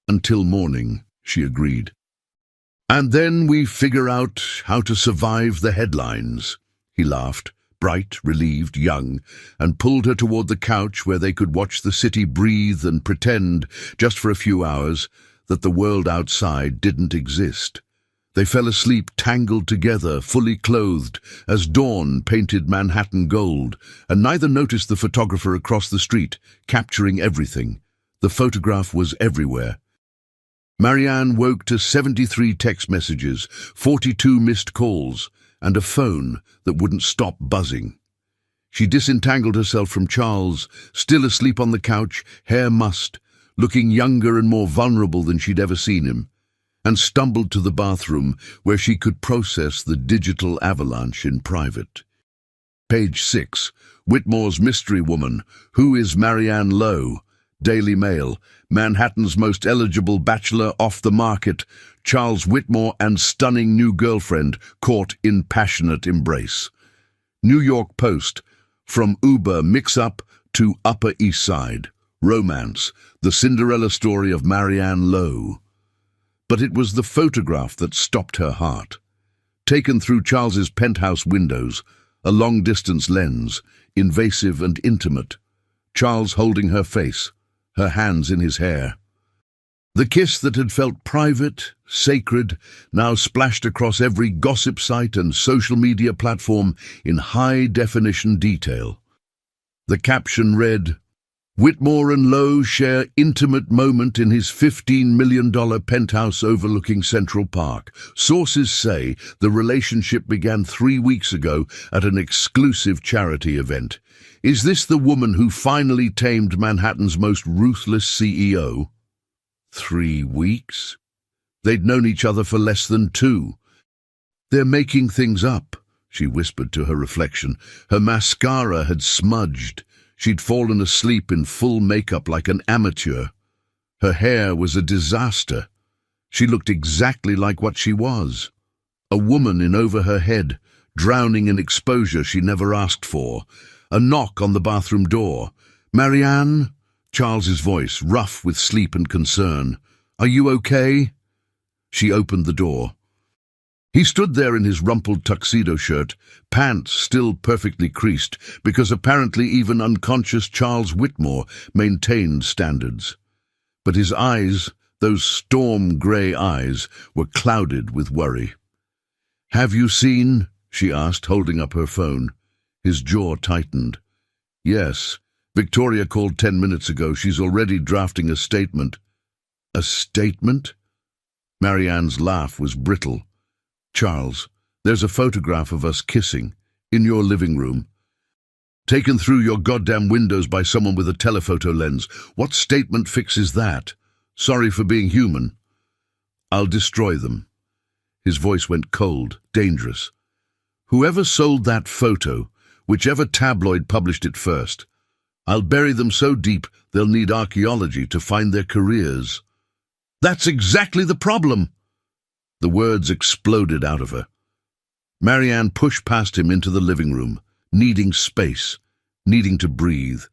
Until morning, she agreed. And then we figure out how to survive the headlines. He laughed, bright, relieved, young, and pulled her toward the couch where they could watch the city breathe and pretend, just for a few hours, that the world outside didn't exist. They fell asleep tangled together, fully clothed, as dawn painted Manhattan gold, and neither noticed the photographer across the street, capturing everything. The photograph was everywhere. Marianne woke to 73 text messages, 42 missed calls, and a phone that wouldn't stop buzzing. She disentangled herself from Charles, still asleep on the couch, hair mussed, looking younger and more vulnerable than she'd ever seen him, and stumbled to the bathroom where she could process the digital avalanche in private. Page 6. Whitmore's mystery woman. Who is Marianne Lowe? Daily Mail. Manhattan's most eligible bachelor off the market. Charles Whitmore and stunning new girlfriend caught in passionate embrace. New York Post. From Uber mix-up to Upper East Side. Romance. The Cinderella story of Marianne Lowe. But it was the photograph that stopped her heart. Taken through Charles's penthouse windows, a long-distance lens, invasive and intimate. Charles holding her face, her hands in his hair. The kiss that had felt private, sacred, now splashed across every gossip site and social media platform in high-definition detail. The caption read, Whitmore and Lowe share intimate moment in his $15 million penthouse overlooking Central Park. Sources say the relationship began 3 weeks ago at an exclusive charity event. Is this the woman who finally tamed Manhattan's most ruthless CEO? 3 weeks? They'd known each other for less than 2. They're making things up, she whispered to her reflection. Her mascara had smudged. She'd fallen asleep in full makeup like an amateur. Her hair was a disaster. She looked exactly like what she was. A woman in over her head, drowning in exposure she never asked for. A knock on the bathroom door. "Marianne?" Charles's voice, rough with sleep and concern. "Are you okay?" She opened the door. He stood there in his rumpled tuxedo shirt, pants still perfectly creased, because apparently even unconscious Charles Whitmore maintained standards. But his eyes, those storm-grey eyes, were clouded with worry. "Have you seen?" she asked, holding up her phone. His jaw tightened. "Yes. Victoria called 10 minutes ago. She's already drafting a statement." "A statement?" Marianne's laugh was brittle. "Charles, there's a photograph of us kissing, in your living room. Taken through your goddamn windows by someone with a telephoto lens. What statement fixes that? Sorry for being human." "I'll destroy them." His voice went cold, dangerous. "Whoever sold that photo, whichever tabloid published it first, I'll bury them so deep they'll need archaeology to find their careers." "That's exactly the problem!" The words exploded out of her. Marianne pushed past him into the living room, needing space, needing to breathe.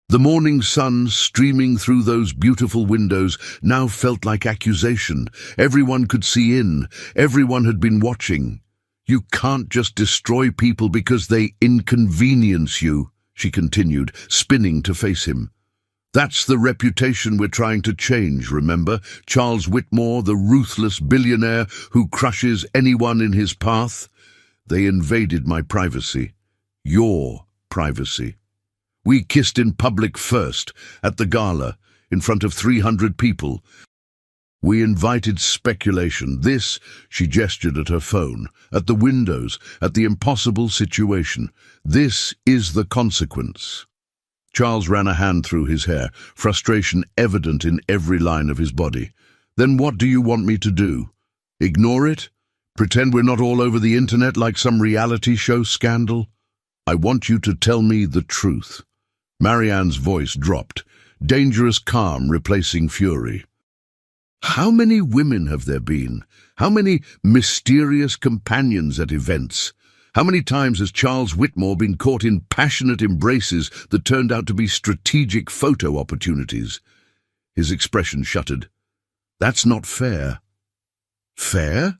The morning sun streaming through those beautiful windows now felt like accusation. Everyone could see in. Everyone had been watching. "You can't just destroy people because they inconvenience you," she continued, spinning to face him. "That's the reputation we're trying to change, remember? Charles Whitmore, the ruthless billionaire who crushes anyone in his path. They invaded my privacy. Your privacy. We kissed in public first, at the gala, in front of 300 people. We invited speculation. This," she gestured at her phone, "at the windows, at the impossible situation. This is the consequence." Charles ran a hand through his hair, frustration evident in every line of his body. "Then what do you want me to do? Ignore it? Pretend we're not all over the internet like some reality show scandal? I want you to tell me the truth." Marianne's voice dropped, dangerous calm replacing fury. "How many women have there been? How many mysterious companions at events? How many times has Charles Whitmore been caught in passionate embraces that turned out to be strategic photo opportunities?" His expression shuttered. "That's not fair." "Fair?"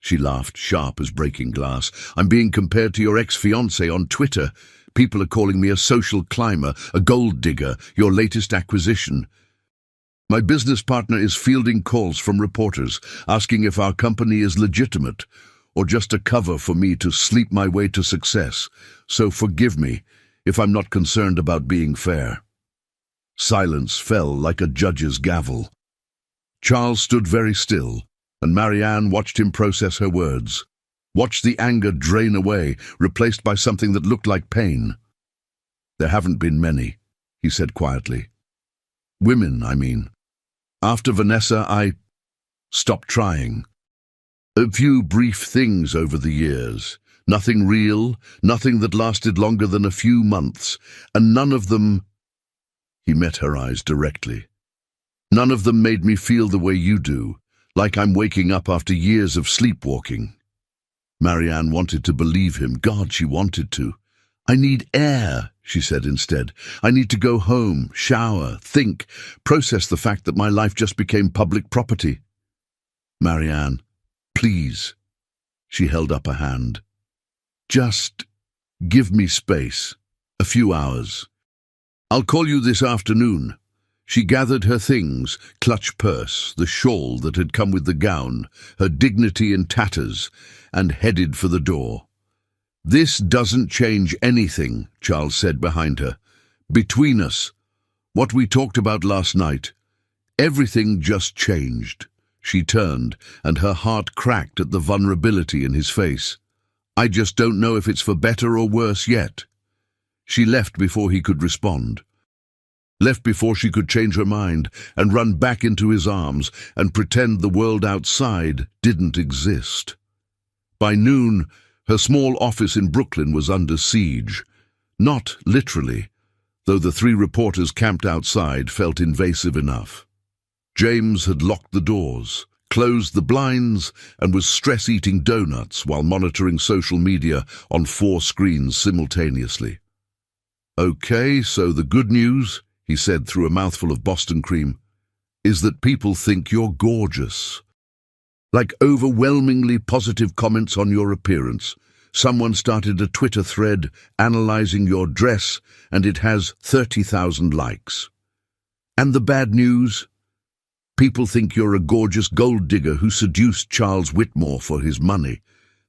She laughed, sharp as breaking glass. "I'm being compared to your ex-fiancé on Twitter. People are calling me a social climber, a gold digger, your latest acquisition. My business partner is fielding calls from reporters, asking if our company is legitimate, or just a cover for me to sleep my way to success. So forgive me if I'm not concerned about being fair." Silence fell like a judge's gavel. Charles stood very still, and Marianne watched him process her words, watched the anger drain away, replaced by something that looked like pain. "There haven't been many," he said quietly. "Women, I mean. After Vanessa, I stopped trying. A few brief things over the years. Nothing real, nothing that lasted longer than a few months, and none of them—" He met her eyes directly. "None of them made me feel the way you do, like I'm waking up after years of sleepwalking." Marianne wanted to believe him. God, she wanted to. "I need air," she said instead. "I need to go home, shower, think, process the fact that my life just became public property." "Marianne, please." She held up a hand. "Just give me space. A few hours. I'll call you this afternoon." She gathered her things, clutch purse, the shawl that had come with the gown, her dignity in tatters, and headed for the door. "This doesn't change anything," Charles said behind her. "Between us, what we talked about last night, everything just changed." She turned, and her heart cracked at the vulnerability in his face. "I just don't know if it's for better or worse yet." She left before he could respond. Left before she could change her mind and run back into his arms and pretend the world outside didn't exist. By noon, her small office in Brooklyn was under siege. Not literally, though the 3 reporters camped outside felt invasive enough. James had locked the doors, closed the blinds, and was stress-eating donuts while monitoring social media on 4 screens simultaneously. "Okay, so the good news," he said through a mouthful of Boston cream, "is that people think you're gorgeous. Like overwhelmingly positive comments on your appearance. Someone started a Twitter thread analyzing your dress, and it has 30,000 likes. And the bad news? People think you're a gorgeous gold digger who seduced Charles Whitmore for his money.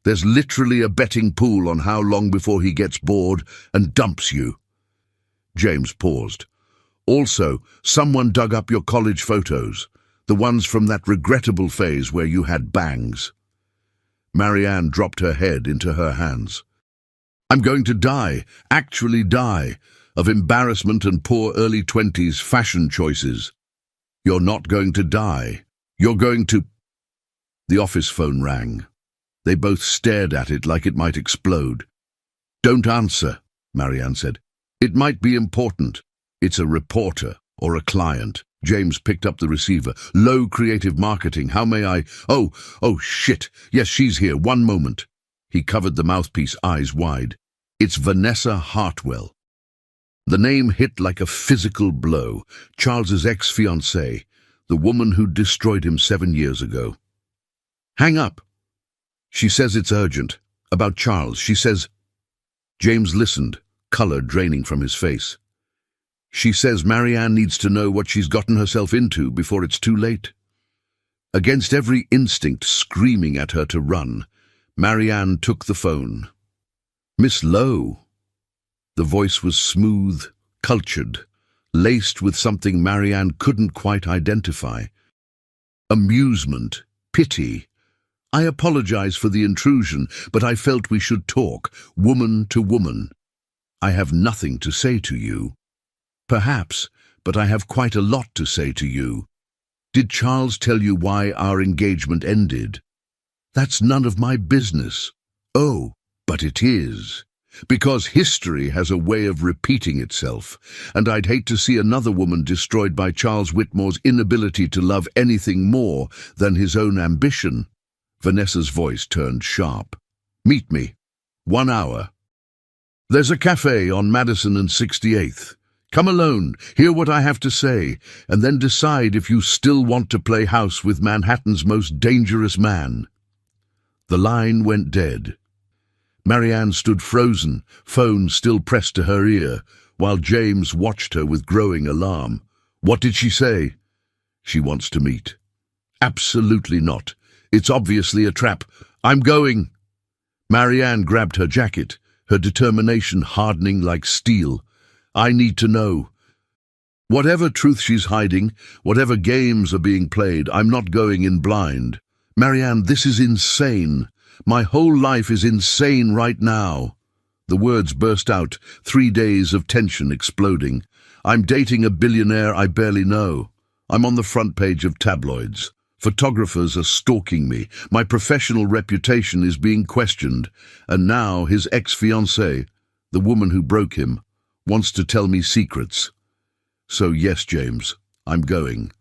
There's literally a betting pool on how long before he gets bored and dumps you." James paused. "Also, someone dug up your college photos, the ones from that regrettable phase where you had bangs." Marianne dropped her head into her hands. "I'm going to die, actually die, of embarrassment and poor early 20s fashion choices." "You're not going to die. You're going to—" The office phone rang. They both stared at it like it might explode. "Don't answer," Marianne said. "It might be important. It's a reporter or a client." James picked up the receiver. "Low creative marketing. How may I—" Oh, shit. Yes, she's here. One moment." He covered the mouthpiece, eyes wide. "It's Vanessa Hartwell." The name hit like a physical blow. Charles's ex-fiancée, the woman who destroyed him 7 years ago. "Hang up." "She says it's urgent. About Charles. She says—" James listened, color draining from his face. "She says Marianne needs to know what she's gotten herself into before it's too late." Against every instinct screaming at her to run, Marianne took the phone. "Miss Lowe." The voice was smooth, cultured, laced with something Marianne couldn't quite identify. Amusement, pity. "I apologize for the intrusion, but I felt we should talk, woman to woman. I have nothing to say to you." "Perhaps, but I have quite a lot to say to you. Did Charles tell you why our engagement ended?" "That's none of my business." "Oh, but it is. Because history has a way of repeating itself, and I'd hate to see another woman destroyed by Charles Whitmore's inability to love anything more than his own ambition." Vanessa's voice turned sharp. "Meet me. 1 hour. There's a cafe on Madison and 68th. Come alone, hear what I have to say, and then decide if you still want to play house with Manhattan's most dangerous man." The line went dead. Marianne stood frozen, phone still pressed to her ear, while James watched her with growing alarm. "What did she say?" "She wants to meet." "Absolutely not. It's obviously a trap. I'm going." Marianne grabbed her jacket, her determination hardening like steel. "I need to know. Whatever truth she's hiding, whatever games are being played, I'm not going in blind. Marianne, this is insane. My whole life is insane right now." The words burst out, 3 days of tension exploding. "I'm dating a billionaire I barely know. I'm on the front page of tabloids. Photographers are stalking me. My professional reputation is being questioned. And now his ex-fiancée, the woman who broke him, wants to tell me secrets. So yes, James, I'm going.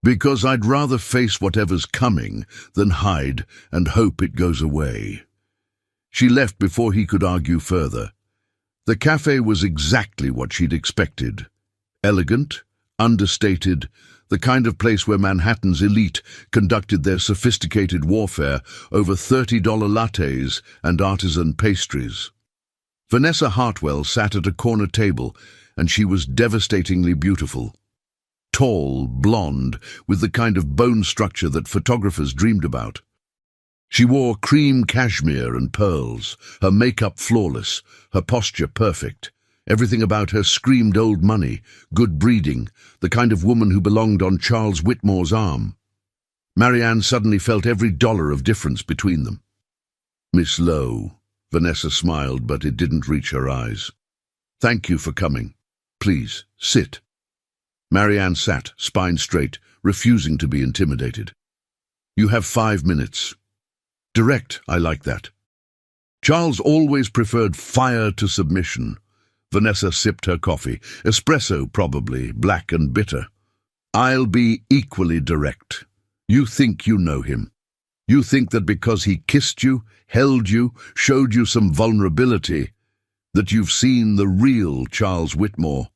Because I'd rather face whatever's coming than hide and hope it goes away." She left before he could argue further. The cafe was exactly what she'd expected. Elegant, understated, the kind of place where Manhattan's elite conducted their sophisticated warfare over $30 lattes and artisan pastries. Vanessa Hartwell sat at a corner table, and she was devastatingly beautiful. Tall, blonde, with the kind of bone structure that photographers dreamed about. She wore cream cashmere and pearls, her makeup flawless, her posture perfect. Everything about her screamed old money, good breeding, the kind of woman who belonged on Charles Whitmore's arm. Marianne suddenly felt every dollar of difference between them. "Miss Lowe," Vanessa smiled, but it didn't reach her eyes. "Thank you for coming. Please, sit." Marianne sat, spine straight, refusing to be intimidated. "You have 5 minutes. Direct, I like that." Charles always preferred fire to submission. Vanessa sipped her coffee. Espresso, probably, black and bitter. "I'll be equally direct. You think you know him. You think that because he kissed you, held you, showed you some vulnerability, that you've seen the real Charles Whitmore.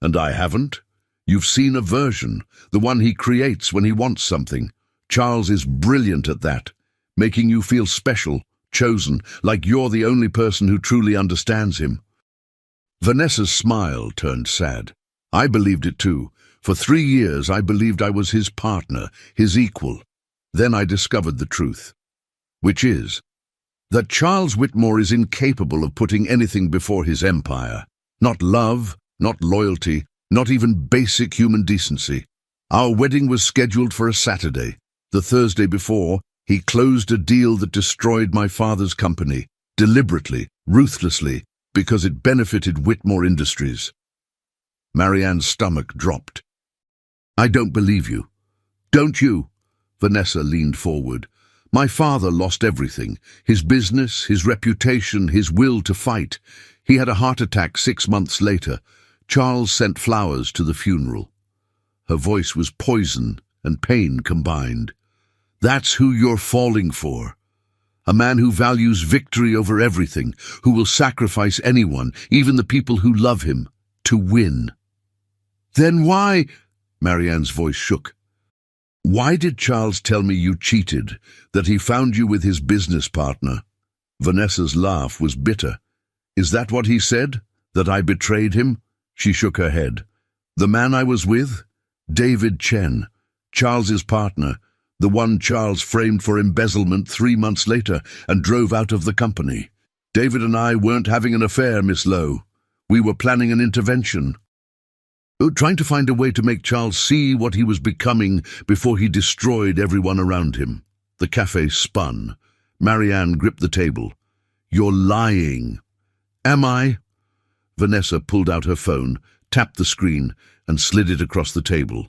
And I haven't. You've seen a version, the one he creates when he wants something. Charles is brilliant at that, making you feel special, chosen, like you're the only person who truly understands him. Vanessa's smile turned sad. I believed it too. For 3 years I believed I was his partner, his equal. Then I discovered the truth, which is that Charles Whitmore is incapable of putting anything before his empire. Not love, not loyalty, not even basic human decency. Our wedding was scheduled for a Saturday. The Thursday before, he closed a deal that destroyed my father's company, deliberately, ruthlessly, because it benefited Whitmore Industries. Marianne's stomach dropped. I don't believe you. Don't you? Vanessa leaned forward. My father lost everything, his business, his reputation, his will to fight. He had a heart attack 6 months later. Charles sent flowers to the funeral. Her voice was poison and pain combined. That's who you're falling for. A man who values victory over everything, who will sacrifice anyone, even the people who love him, to win. Then why? Marianne's voice shook. Why did Charles tell me you cheated, that he found you with his business partner? Vanessa's laugh was bitter. Is that what he said? That I betrayed him? She shook her head. The man I was with? David Chen, Charles's partner, the one Charles framed for embezzlement 3 months later and drove out of the company. David and I weren't having an affair, Miss Lowe. We were planning an intervention. Trying to find a way to make Charles see what he was becoming before he destroyed everyone around him. The cafe spun. Marianne gripped the table. You're lying. Am I? Vanessa pulled out her phone, tapped the screen, and slid it across the table.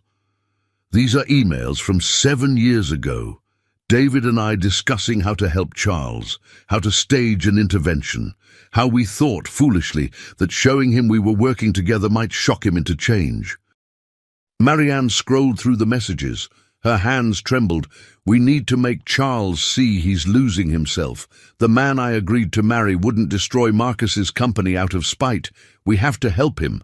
These are emails from 7 years ago. David and I discussing how to help Charles, how to stage an intervention, how we thought, foolishly, that showing him we were working together might shock him into change. Marianne scrolled through the messages. Her hands trembled. We need to make Charles see he's losing himself. The man I agreed to marry wouldn't destroy Marcus's company out of spite. We have to help him.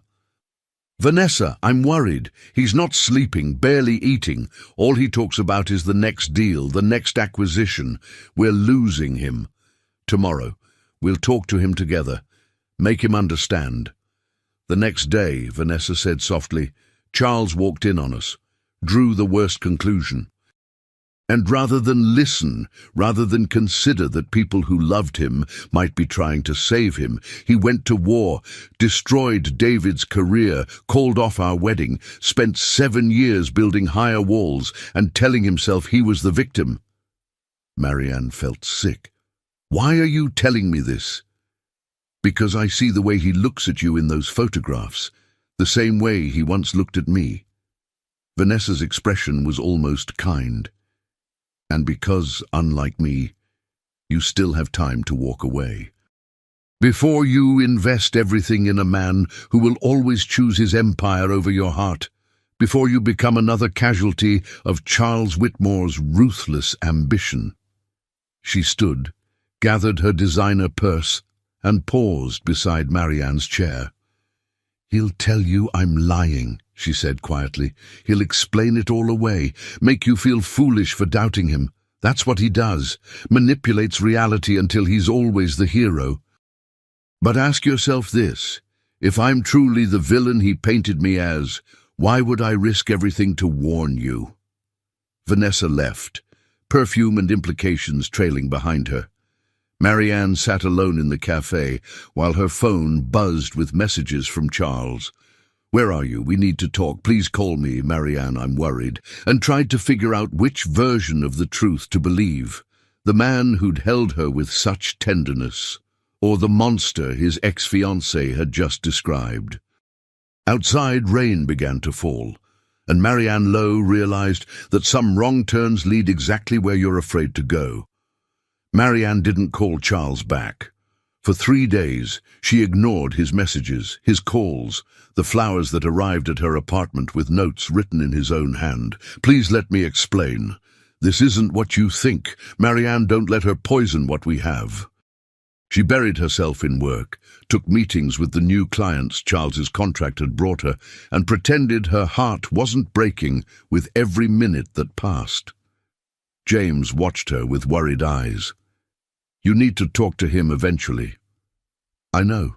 Vanessa, I'm worried. He's not sleeping, barely eating. All he talks about is the next deal, the next acquisition. We're losing him. Tomorrow, we'll talk to him together. Make him understand. The next day, Vanessa said softly, Charles walked in on us, drew the worst conclusion. And rather than listen, rather than consider that people who loved him might be trying to save him, he went to war, destroyed David's career, called off our wedding, spent 7 years building higher walls and telling himself he was the victim. Marianne felt sick. Why are you telling me this? Because I see the way he looks at you in those photographs, the same way he once looked at me. Vanessa's expression was almost kind. And because, unlike me, you still have time to walk away. Before you invest everything in a man who will always choose his empire over your heart, before you become another casualty of Charles Whitmore's ruthless ambition. She stood, gathered her designer purse, and paused beside Marianne's chair. He'll tell you I'm lying, she said quietly. He'll explain it all away, make you feel foolish for doubting him. That's what he does, manipulates reality until he's always the hero. But ask yourself this, if I'm truly the villain he painted me as, why would I risk everything to warn you? Vanessa left, perfume and implications trailing behind her. Marianne sat alone in the cafe while her phone buzzed with messages from Charles. Where are you? We need to talk. Please call me, Marianne, I'm worried, and tried to figure out which version of the truth to believe. The man who'd held her with such tenderness, or the monster his ex-fiancée had just described. Outside, rain began to fall, and Marianne Lowe realized that some wrong turns lead exactly where you're afraid to go. Marianne didn't call Charles back. For 3 days, she ignored his messages, his calls, the flowers that arrived at her apartment with notes written in his own hand. Please let me explain. This isn't what you think. Marianne, don't let her poison what we have. She buried herself in work, took meetings with the new clients Charles's contract had brought her, and pretended her heart wasn't breaking with every minute that passed. James watched her with worried eyes. You need to talk to him eventually. I know.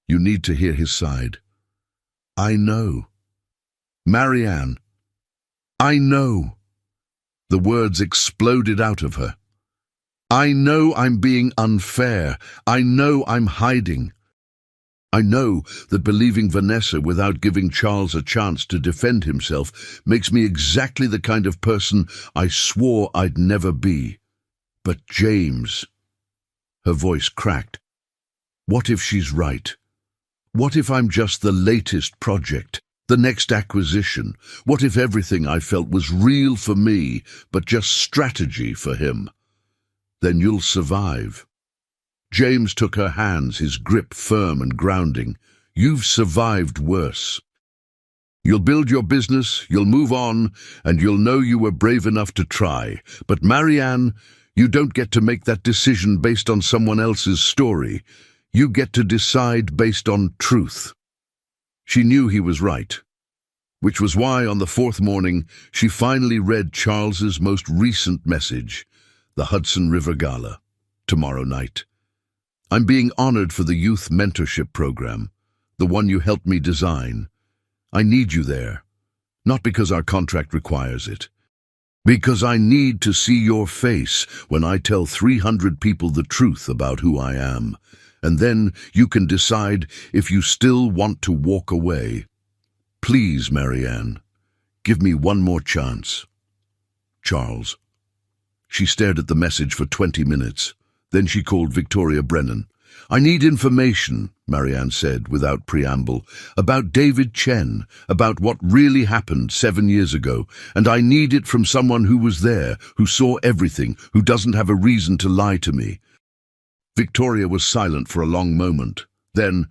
You need to hear his side. I know. Marianne. I know. The words exploded out of her. I know I'm being unfair. I know I'm hiding. I know that believing Vanessa without giving Charles a chance to defend himself makes me exactly the kind of person I swore I'd never be. But James... Her voice cracked. What if she's right? What if I'm just the latest project, the next acquisition? What if everything I felt was real for me, but just strategy for him? Then you'll survive. James took her hands, his grip firm and grounding. You've survived worse. You'll build your business, you'll move on, and you'll know you were brave enough to try. But Marianne, you don't get to make that decision based on someone else's story. You get to decide based on truth. She knew he was right, which was why on the fourth morning she finally read Charles's most recent message, the Hudson River Gala, tomorrow night. I'm being honored for the youth mentorship program, the one you helped me design. I need you there, not because our contract requires it, because I need to see your face when I tell 300 people the truth about who I am, and then you can decide if you still want to walk away. Please, Marianne, give me one more chance. Charles. She stared at the message for 20 minutes. Then she called Victoria Brennan. I need information, Marianne said without preamble, about David Chen, about what really happened 7 years ago, and I need it from someone who was there, who saw everything, who doesn't have a reason to lie to me. Victoria was silent for a long moment. Then,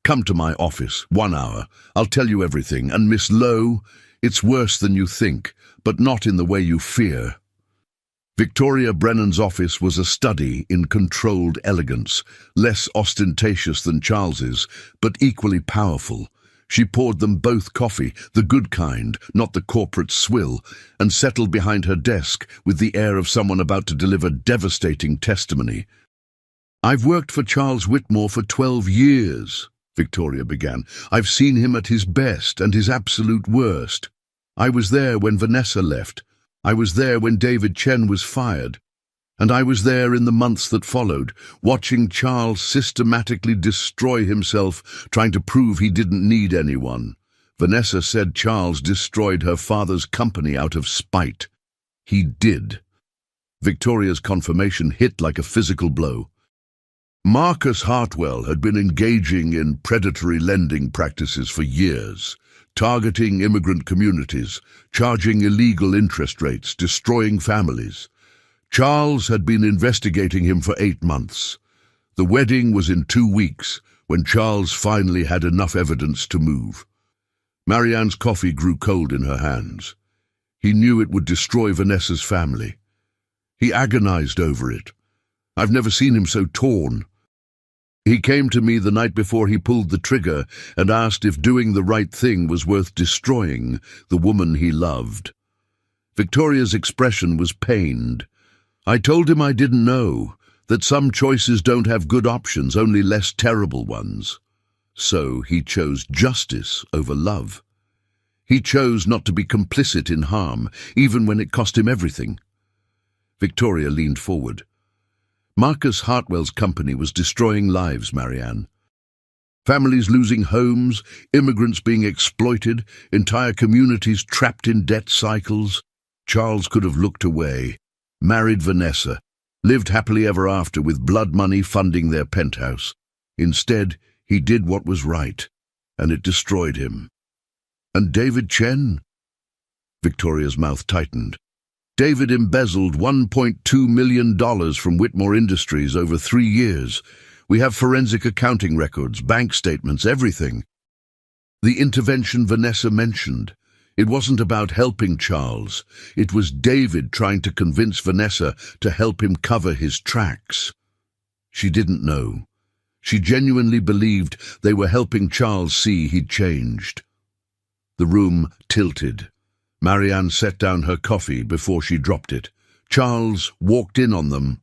come to my office, 1 hour. I'll tell you everything. And Miss Lowe, it's worse than you think, but not in the way you fear. Victoria Brennan's office was a study in controlled elegance, less ostentatious than Charles's, but equally powerful. She poured them both coffee, the good kind, not the corporate swill, and settled behind her desk with the air of someone about to deliver devastating testimony. I've worked for Charles Whitmore for 12 years, Victoria began. I've seen him at his best and his absolute worst. I was there when Vanessa left. I was there when David Chen was fired. And I was there in the months that followed, watching Charles systematically destroy himself, trying to prove he didn't need anyone. Vanessa said Charles destroyed her father's company out of spite. He did. Victoria's confirmation hit like a physical blow. Marcus Hartwell had been engaging in predatory lending practices for years, targeting immigrant communities, charging illegal interest rates, destroying families. Charles had been investigating him for 8 months. The wedding was in 2 weeks, when Charles finally had enough evidence to move. Marianne's coffee grew cold in her hands. He knew it would destroy Vanessa's family. He agonized over it. I've never seen him so torn. He came to me the night before he pulled the trigger and asked if doing the right thing was worth destroying the woman he loved. Victoria's expression was pained. I told him I didn't know, that some choices don't have good options, only less terrible ones. So he chose justice over love. He chose not to be complicit in harm, even when it cost him everything. Victoria leaned forward. Marcus Hartwell's company was destroying lives, Marianne. Families losing homes, immigrants being exploited, entire communities trapped in debt cycles. Charles could have looked away, married Vanessa, lived happily ever after with blood money funding their penthouse. Instead, he did what was right, and it destroyed him. And David Chen? Victoria's mouth tightened. David embezzled $1.2 million from Whitmore Industries over 3 years. We have forensic accounting records, bank statements, everything. The intervention Vanessa mentioned. It wasn't about helping Charles. It was David trying to convince Vanessa to help him cover his tracks. She didn't know. She genuinely believed they were helping Charles see he'd changed. The room tilted. Marianne set down her coffee before she dropped it. Charles walked in on them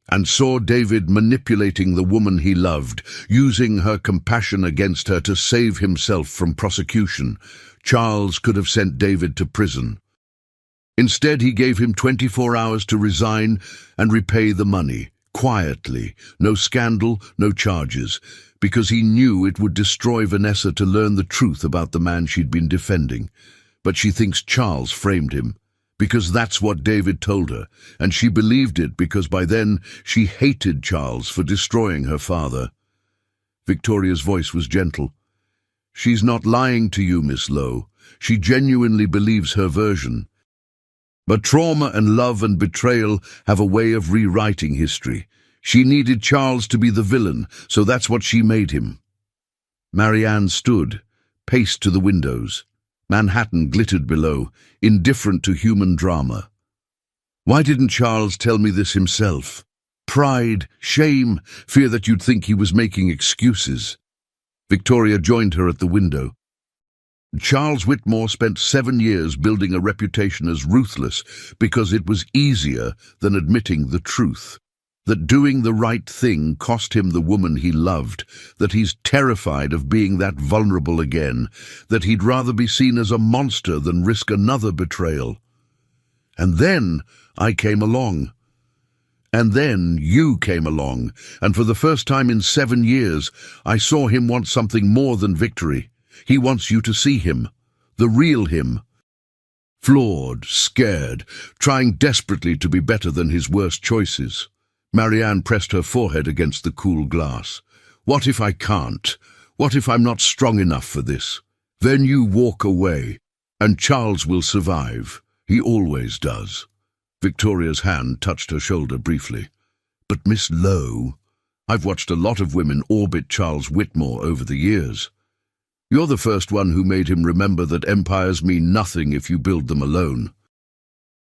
and saw David manipulating the woman he loved, using her compassion against her to save himself from prosecution. Charles could have sent David to prison. Instead, he gave him 24 hours to resign and repay the money, quietly, no scandal, no charges, because he knew it would destroy Vanessa to learn the truth about the man she'd been defending. But she thinks Charles framed him, because that's what David told her, and she believed it because by then she hated Charles for destroying her father. Victoria's voice was gentle. She's not lying to you, Miss Lowe. She genuinely believes her version. But trauma and love and betrayal have a way of rewriting history. She needed Charles to be the villain, so that's what she made him. Marianne stood, paced to the windows. Manhattan glittered below, indifferent to human drama. Why didn't Charles tell me this himself? Pride, shame, fear that you'd think he was making excuses. Victoria joined her at the window. Charles Whitmore spent 7 years building a reputation as ruthless because it was easier than admitting the truth. That doing the right thing cost him the woman he loved, that he's terrified of being that vulnerable again, that he'd rather be seen as a monster than risk another betrayal. And then I came along. And then you came along, and for the first time in 7 years, I saw him want something more than victory. He wants you to see him, the real him. Flawed, scared, trying desperately to be better than his worst choices. Marianne pressed her forehead against the cool glass. What if I can't? What if I'm not strong enough for this? Then you walk away, and Charles will survive. He always does. Victoria's hand touched her shoulder briefly. But Miss Lowe, I've watched a lot of women orbit Charles Whitmore over the years. You're the first one who made him remember that empires mean nothing if you build them alone.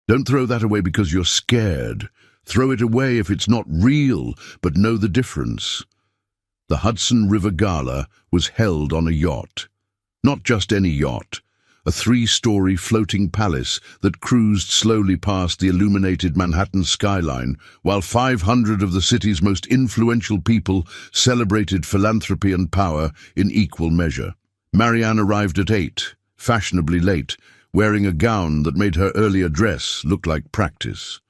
Don't throw that away because you're scared. Throw it away if it's not real, but know the difference. The Hudson River Gala was held on a yacht. Not just any yacht, a 3-story floating palace that cruised slowly past the illuminated Manhattan skyline, while 500 of the city's most influential people celebrated philanthropy and power in equal measure. Marianne arrived at 8, fashionably late, wearing a gown that made her earlier dress look like practice.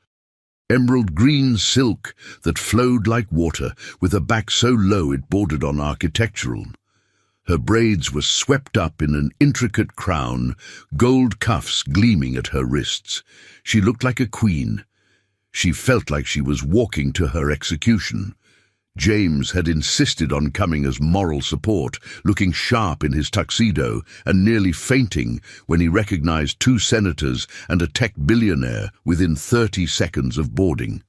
Emerald green silk that flowed like water, with a back so low it bordered on architectural. Her braids were swept up in an intricate crown, gold cuffs gleaming at her wrists. She looked like a queen. She felt like she was walking to her execution. James had insisted on coming as moral support, looking sharp in his tuxedo and nearly fainting when he recognized 2 senators and a tech billionaire within 30 seconds of boarding.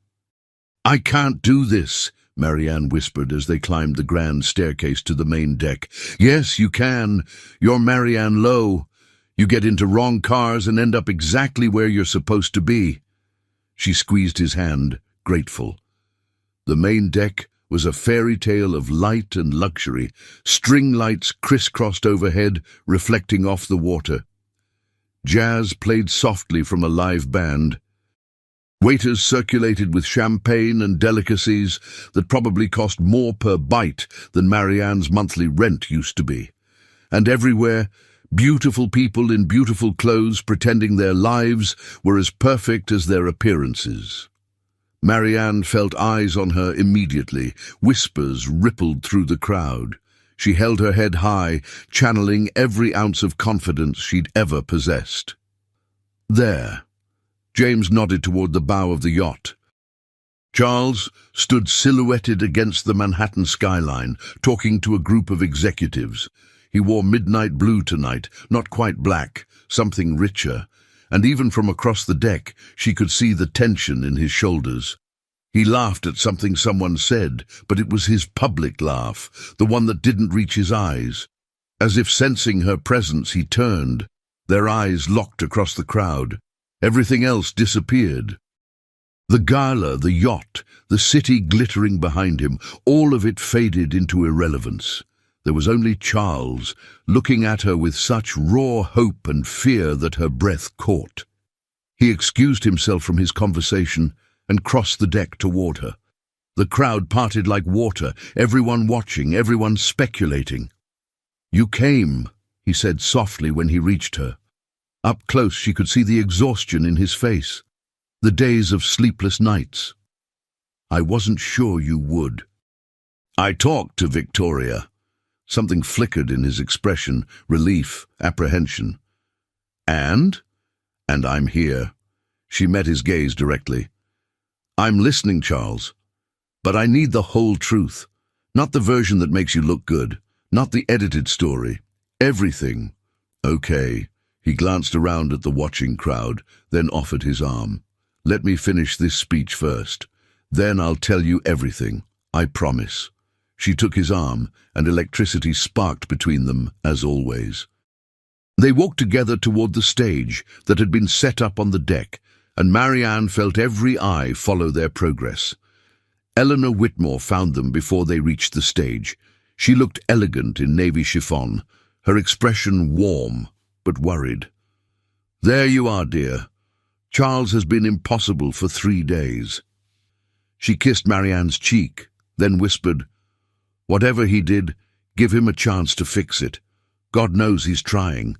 "I can't do this," Marianne whispered as they climbed the grand staircase to the main deck. "Yes, you can. You're Marianne Lowe. You get into wrong cars and end up exactly where you're supposed to be." She squeezed his hand, grateful. The main deck was a fairy tale of light and luxury, string lights crisscrossed overhead, reflecting off the water. Jazz played softly from a live band. Waiters circulated with champagne and delicacies that probably cost more per bite than Marianne's monthly rent used to be. And everywhere, beautiful people in beautiful clothes pretending their lives were as perfect as their appearances. Marianne felt eyes on her immediately. Whispers rippled through the crowd. She held her head high, channeling every ounce of confidence she'd ever possessed. "There." James nodded toward the bow of the yacht. Charles stood silhouetted against the Manhattan skyline, talking to a group of executives. He wore midnight blue tonight, not quite black, something richer. And even from across the deck, she could see the tension in his shoulders. He laughed at something someone said, but it was his public laugh, the one that didn't reach his eyes. As if sensing her presence, he turned. Their eyes locked across the crowd. Everything else disappeared. The gala, the yacht, the city glittering behind him, all of it faded into irrelevance. There was only Charles, looking at her with such raw hope and fear that her breath caught. He excused himself from his conversation and crossed the deck toward her. The crowd parted like water, everyone watching, everyone speculating. "You came," he said softly when he reached her. Up close she could see the exhaustion in his face, the days of sleepless nights. "I wasn't sure you would." "I talked to Victoria." Something flickered in his expression, relief, apprehension. "And?" "And I'm here." She met his gaze directly. "I'm listening, Charles. But I need the whole truth, not the version that makes you look good, not the edited story. Everything." "Okay." He glanced around at the watching crowd, then offered his arm. "Let me finish this speech first. Then I'll tell you everything. I promise." She took his arm, and electricity sparked between them, as always. They walked together toward the stage that had been set up on the deck, and Marianne felt every eye follow their progress. Eleanor Whitmore found them before they reached the stage. She looked elegant in navy chiffon, her expression warm but worried. "There you are, dear. Charles has been impossible for 3 days." She kissed Marianne's cheek, then whispered, "Whatever he did, give him a chance to fix it. God knows he's trying."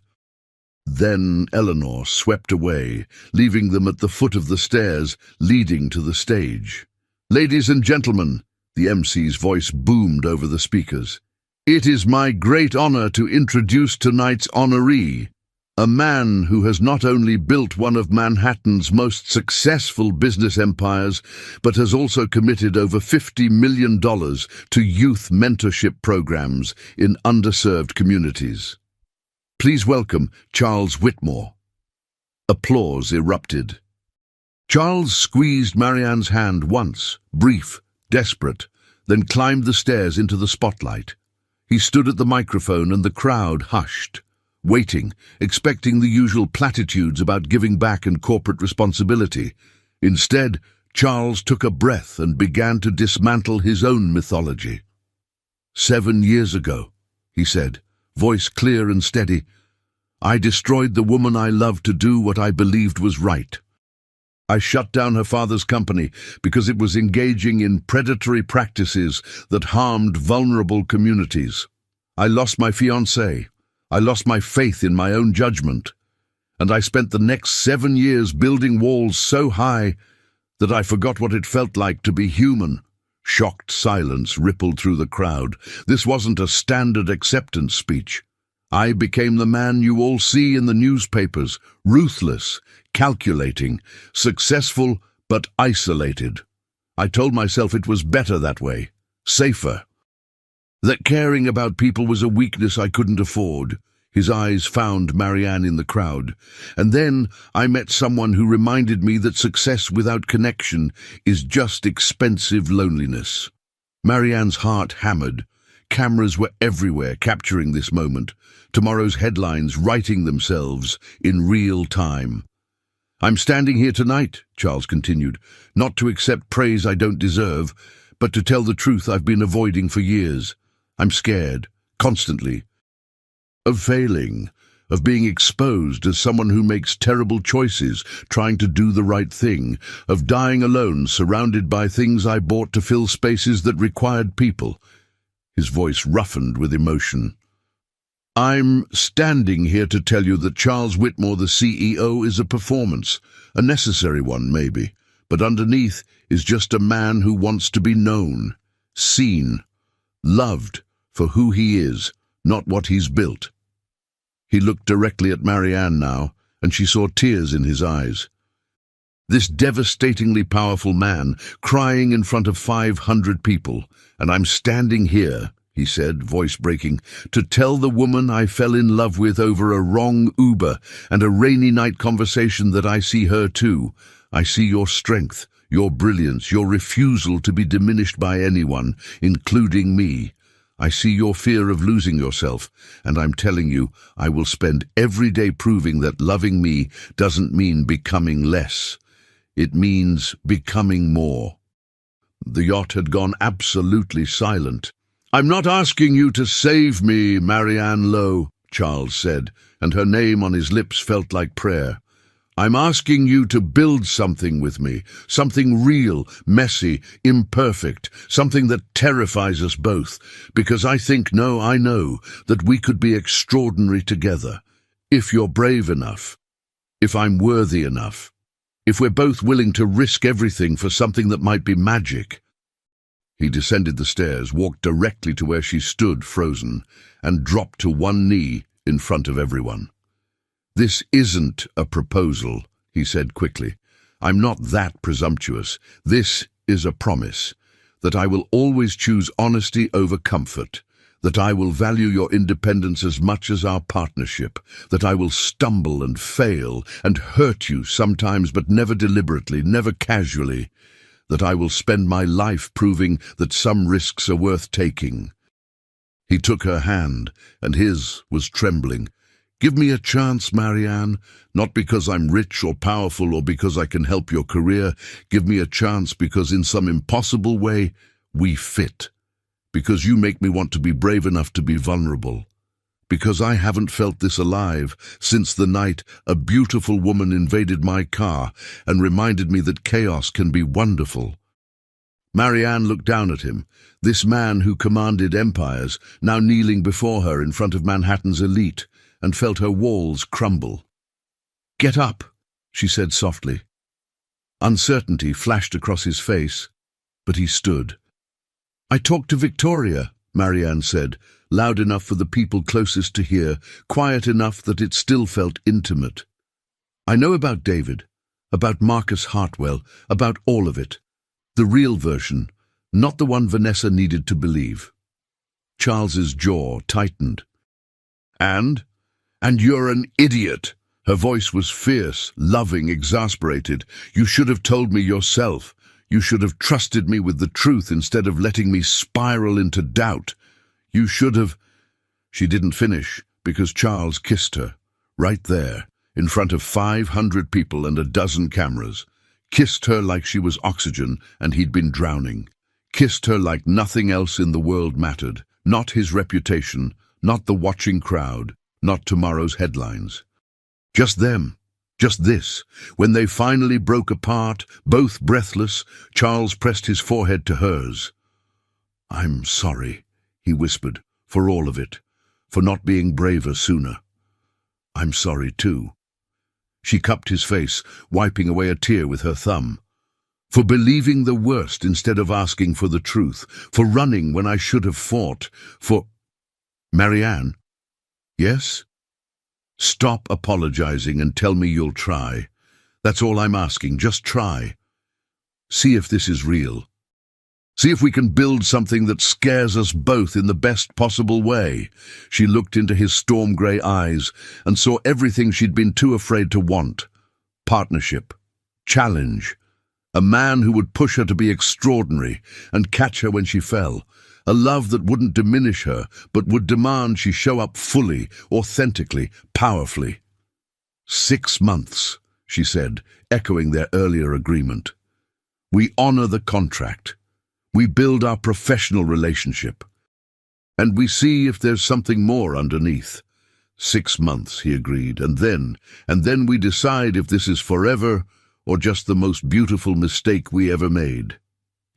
Then Eleanor swept away, leaving them at the foot of the stairs leading to the stage. "Ladies and gentlemen," the MC's voice boomed over the speakers, "it is my great honor to introduce tonight's honoree, a man who has not only built one of Manhattan's most successful business empires, but has also committed over $50 million to youth mentorship programs in underserved communities. Please welcome Charles Whitmore." Applause erupted. Charles squeezed Marianne's hand once, brief, desperate, then climbed the stairs into the spotlight. He stood at the microphone and the crowd hushed, waiting, expecting the usual platitudes about giving back and corporate responsibility. Instead, Charles took a breath and began to dismantle his own mythology. "7 years ago," he said, voice clear and steady, "I destroyed the woman I loved to do what I believed was right. I shut down her father's company because it was engaging in predatory practices that harmed vulnerable communities. I lost my fiancée. I lost my faith in my own judgment. And I spent the next 7 years building walls so high that I forgot what it felt like to be human." Shocked silence rippled through the crowd. This wasn't a standard acceptance speech. "I became the man you all see in the newspapers, ruthless, calculating, successful but isolated. I told myself it was better that way, safer. That caring about people was a weakness I couldn't afford." His eyes found Marianne in the crowd. "And then I met someone who reminded me that success without connection is just expensive loneliness." Marianne's heart hammered. Cameras were everywhere capturing this moment, tomorrow's headlines writing themselves in real time. "I'm standing here tonight," Charles continued, "not to accept praise I don't deserve, but to tell the truth I've been avoiding for years. I'm scared, constantly, of failing, of being exposed as someone who makes terrible choices, trying to do the right thing, of dying alone, surrounded by things I bought to fill spaces that required people." His voice roughened with emotion. "I'm standing here to tell you that Charles Whitmore, the CEO, is a performance, a necessary one maybe, but underneath is just a man who wants to be known, seen, loved for who he is, not what he's built." He looked directly at Marianne now, and she saw tears in his eyes. This devastatingly powerful man, crying in front of 500 people, "And I'm standing here," he said, voice breaking, "to tell the woman I fell in love with over a wrong Uber and a rainy night conversation that I see her too. I see your strength, your brilliance, your refusal to be diminished by anyone, including me. I see your fear of losing yourself, and I'm telling you, I will spend every day proving that loving me doesn't mean becoming less. It means becoming more." The yacht had gone absolutely silent. "I'm not asking you to save me, Marianne Lowe," Charles said, and her name on his lips felt like prayer. "I'm asking you to build something with me, something real, messy, imperfect, something that terrifies us both, because I know that we could be extraordinary together, if you're brave enough, if I'm worthy enough, if we're both willing to risk everything for something that might be magic." He descended the stairs, walked directly to where she stood frozen, and dropped to one knee in front of everyone. "This isn't a proposal," he said quickly. "I'm not that presumptuous. This is a promise that I will always choose honesty over comfort, that I will value your independence as much as our partnership, that I will stumble and fail and hurt you sometimes, but never deliberately, never casually, that I will spend my life proving that some risks are worth taking." He took her hand, and his was trembling. "Give me a chance, Marianne, not because I'm rich or powerful or because I can help your career. Give me a chance because in some impossible way we fit. Because you make me want to be brave enough to be vulnerable. Because I haven't felt this alive since the night a beautiful woman invaded my car and reminded me that chaos can be wonderful." Marianne looked down at him, this man who commanded empires, now kneeling before her in front of Manhattan's elite, and felt her walls crumble. "Get up," she said softly. Uncertainty flashed across his face, but he stood. "I talked to Victoria," Marianne said, loud enough for the people closest to hear, quiet enough that it still felt intimate. "I know about David, about Marcus Hartwell, about all of it. The real version, not the one Vanessa needed to believe." Charles's jaw tightened. And you're an idiot." Her voice was fierce, loving, exasperated. "You should have told me yourself. You should have trusted me with the truth instead of letting me spiral into doubt. You should have—" She didn't finish because Charles kissed her, right there, in front of 500 people and a dozen cameras. Kissed her like she was oxygen and he'd been drowning. Kissed her like nothing else in the world mattered. Not his reputation, not the watching crowd, not tomorrow's headlines. Just them, just this. When they finally broke apart, both breathless, Charles pressed his forehead to hers. "I'm sorry," he whispered, "for all of it, for not being braver sooner. I'm sorry too." She cupped his face, wiping away a tear with her thumb. "For believing the worst instead of asking for the truth, for running when I should have fought, for—" "Marianne?" "Yes?" "Stop apologizing and tell me you'll try. That's all I'm asking, just try. See if this is real. See if we can build something that scares us both in the best possible way." She looked into his storm-grey eyes and saw everything she'd been too afraid to want. Partnership. Challenge. A man who would push her to be extraordinary and catch her when she fell. A love that wouldn't diminish her, but would demand she show up fully, authentically, powerfully. 6 months, she said, echoing their earlier agreement. We honor the contract. We build our professional relationship. And we see if there's something more underneath. 6 months, he agreed, and then we decide if this is forever or just the most beautiful mistake we ever made.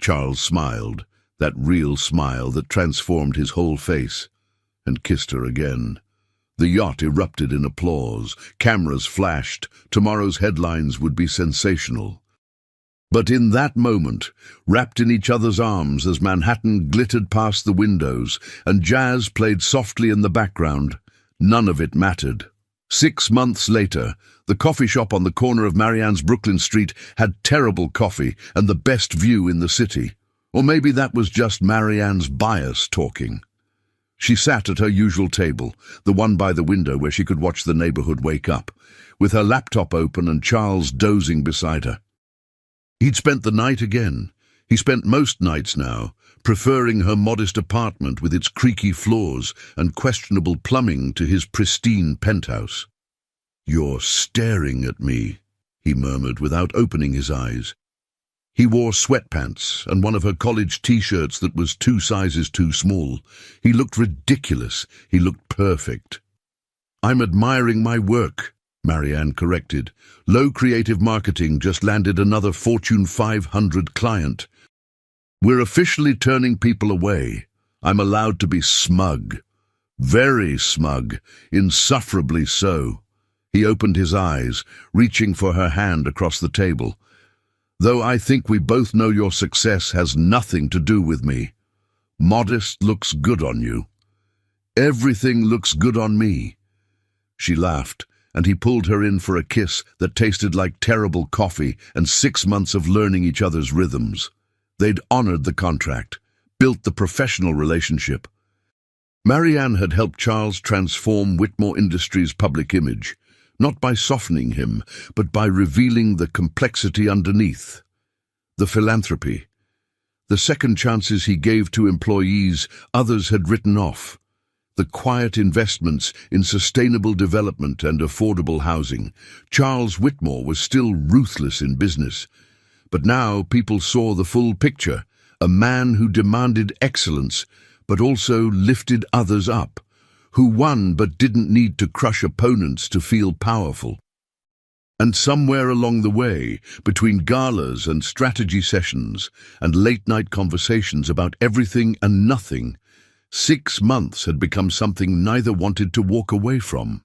Charles smiled, that real smile that transformed his whole face, and kissed her again. The yacht erupted in applause. Cameras flashed. Tomorrow's headlines would be sensational. But in that moment, wrapped in each other's arms as Manhattan glittered past the windows and jazz played softly in the background, none of it mattered. 6 months later, the coffee shop on the corner of Marianne's Brooklyn Street had terrible coffee and the best view in the city. Or maybe that was just Marianne's bias talking. She sat at her usual table, the one by the window where she could watch the neighborhood wake up, with her laptop open and Charles dozing beside her. He'd spent the night again, He spent most nights now preferring her modest apartment with its creaky floors and questionable plumbing to his pristine penthouse. "You're staring at me," he murmured without opening his eyes. He wore sweatpants and one of her college t-shirts that was 2 sizes too small. He looked ridiculous. He looked perfect. "I'm admiring my work," Marianne corrected. "Low creative marketing just landed another Fortune 500 client. We're officially turning people away. I'm allowed to be smug. Very smug, insufferably so." He opened his eyes, reaching for her hand across the table. "Though I think we both know your success has nothing to do with me. Modest looks good on you. Everything looks good on me." She laughed, and he pulled her in for a kiss that tasted like terrible coffee and 6 months of learning each other's rhythms. They'd honored the contract, built the professional relationship. Marianne had helped Charles transform Whitmore Industries' public image, not by softening him, but by revealing the complexity underneath. The philanthropy, the second chances he gave to employees others had written off, the quiet investments in sustainable development and affordable housing. Charles Whitmore was still ruthless in business, but now people saw the full picture, a man who demanded excellence, but also lifted others up, who won but didn't need to crush opponents to feel powerful. And somewhere along the way, between galas and strategy sessions and late-night conversations about everything and nothing, 6 months had become something neither wanted to walk away from.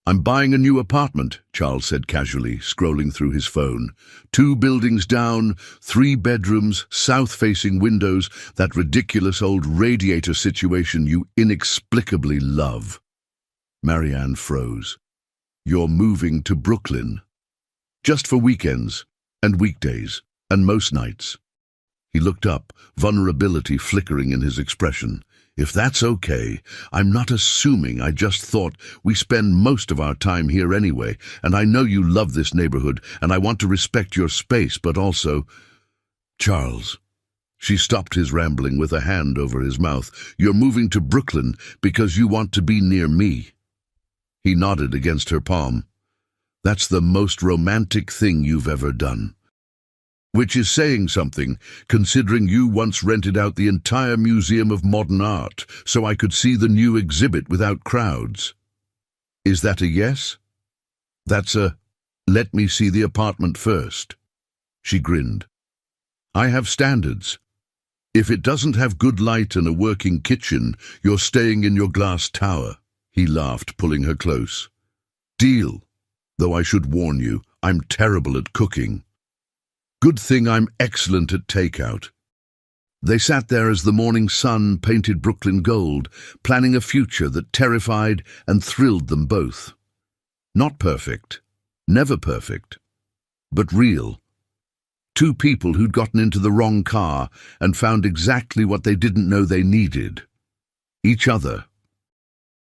"I'm buying a new apartment," Charles said casually, scrolling through his phone. 2 buildings down, 3 bedrooms, south-facing windows, that ridiculous old radiator situation you inexplicably love. Marianne froze. "You're moving to Brooklyn." "Just for weekends, and weekdays, and most nights." He looked up, vulnerability flickering in his expression. "If that's okay, I'm not assuming. I just thought we spend most of our time here anyway, and I know you love this neighborhood, and I want to respect your space, but also—" "Charles." She stopped his rambling with a hand over his mouth. "You're moving to Brooklyn because you want to be near me." He nodded against her palm. "That's the most romantic thing you've ever done. Which is saying something, considering you once rented out the entire Museum of Modern Art so I could see the new exhibit without crowds. Is that a yes?" "That's a, let me see the apartment first." She grinned. "I have standards. If it doesn't have good light and a working kitchen, you're staying in your glass tower." He laughed, pulling her close. "Deal. Though I should warn you, I'm terrible at cooking. Good thing I'm excellent at takeout." They sat there as the morning sun painted Brooklyn gold, planning a future that terrified and thrilled them both. Not perfect, never perfect, but real. 2 people who'd gotten into the wrong car and found exactly what they didn't know they needed: each other.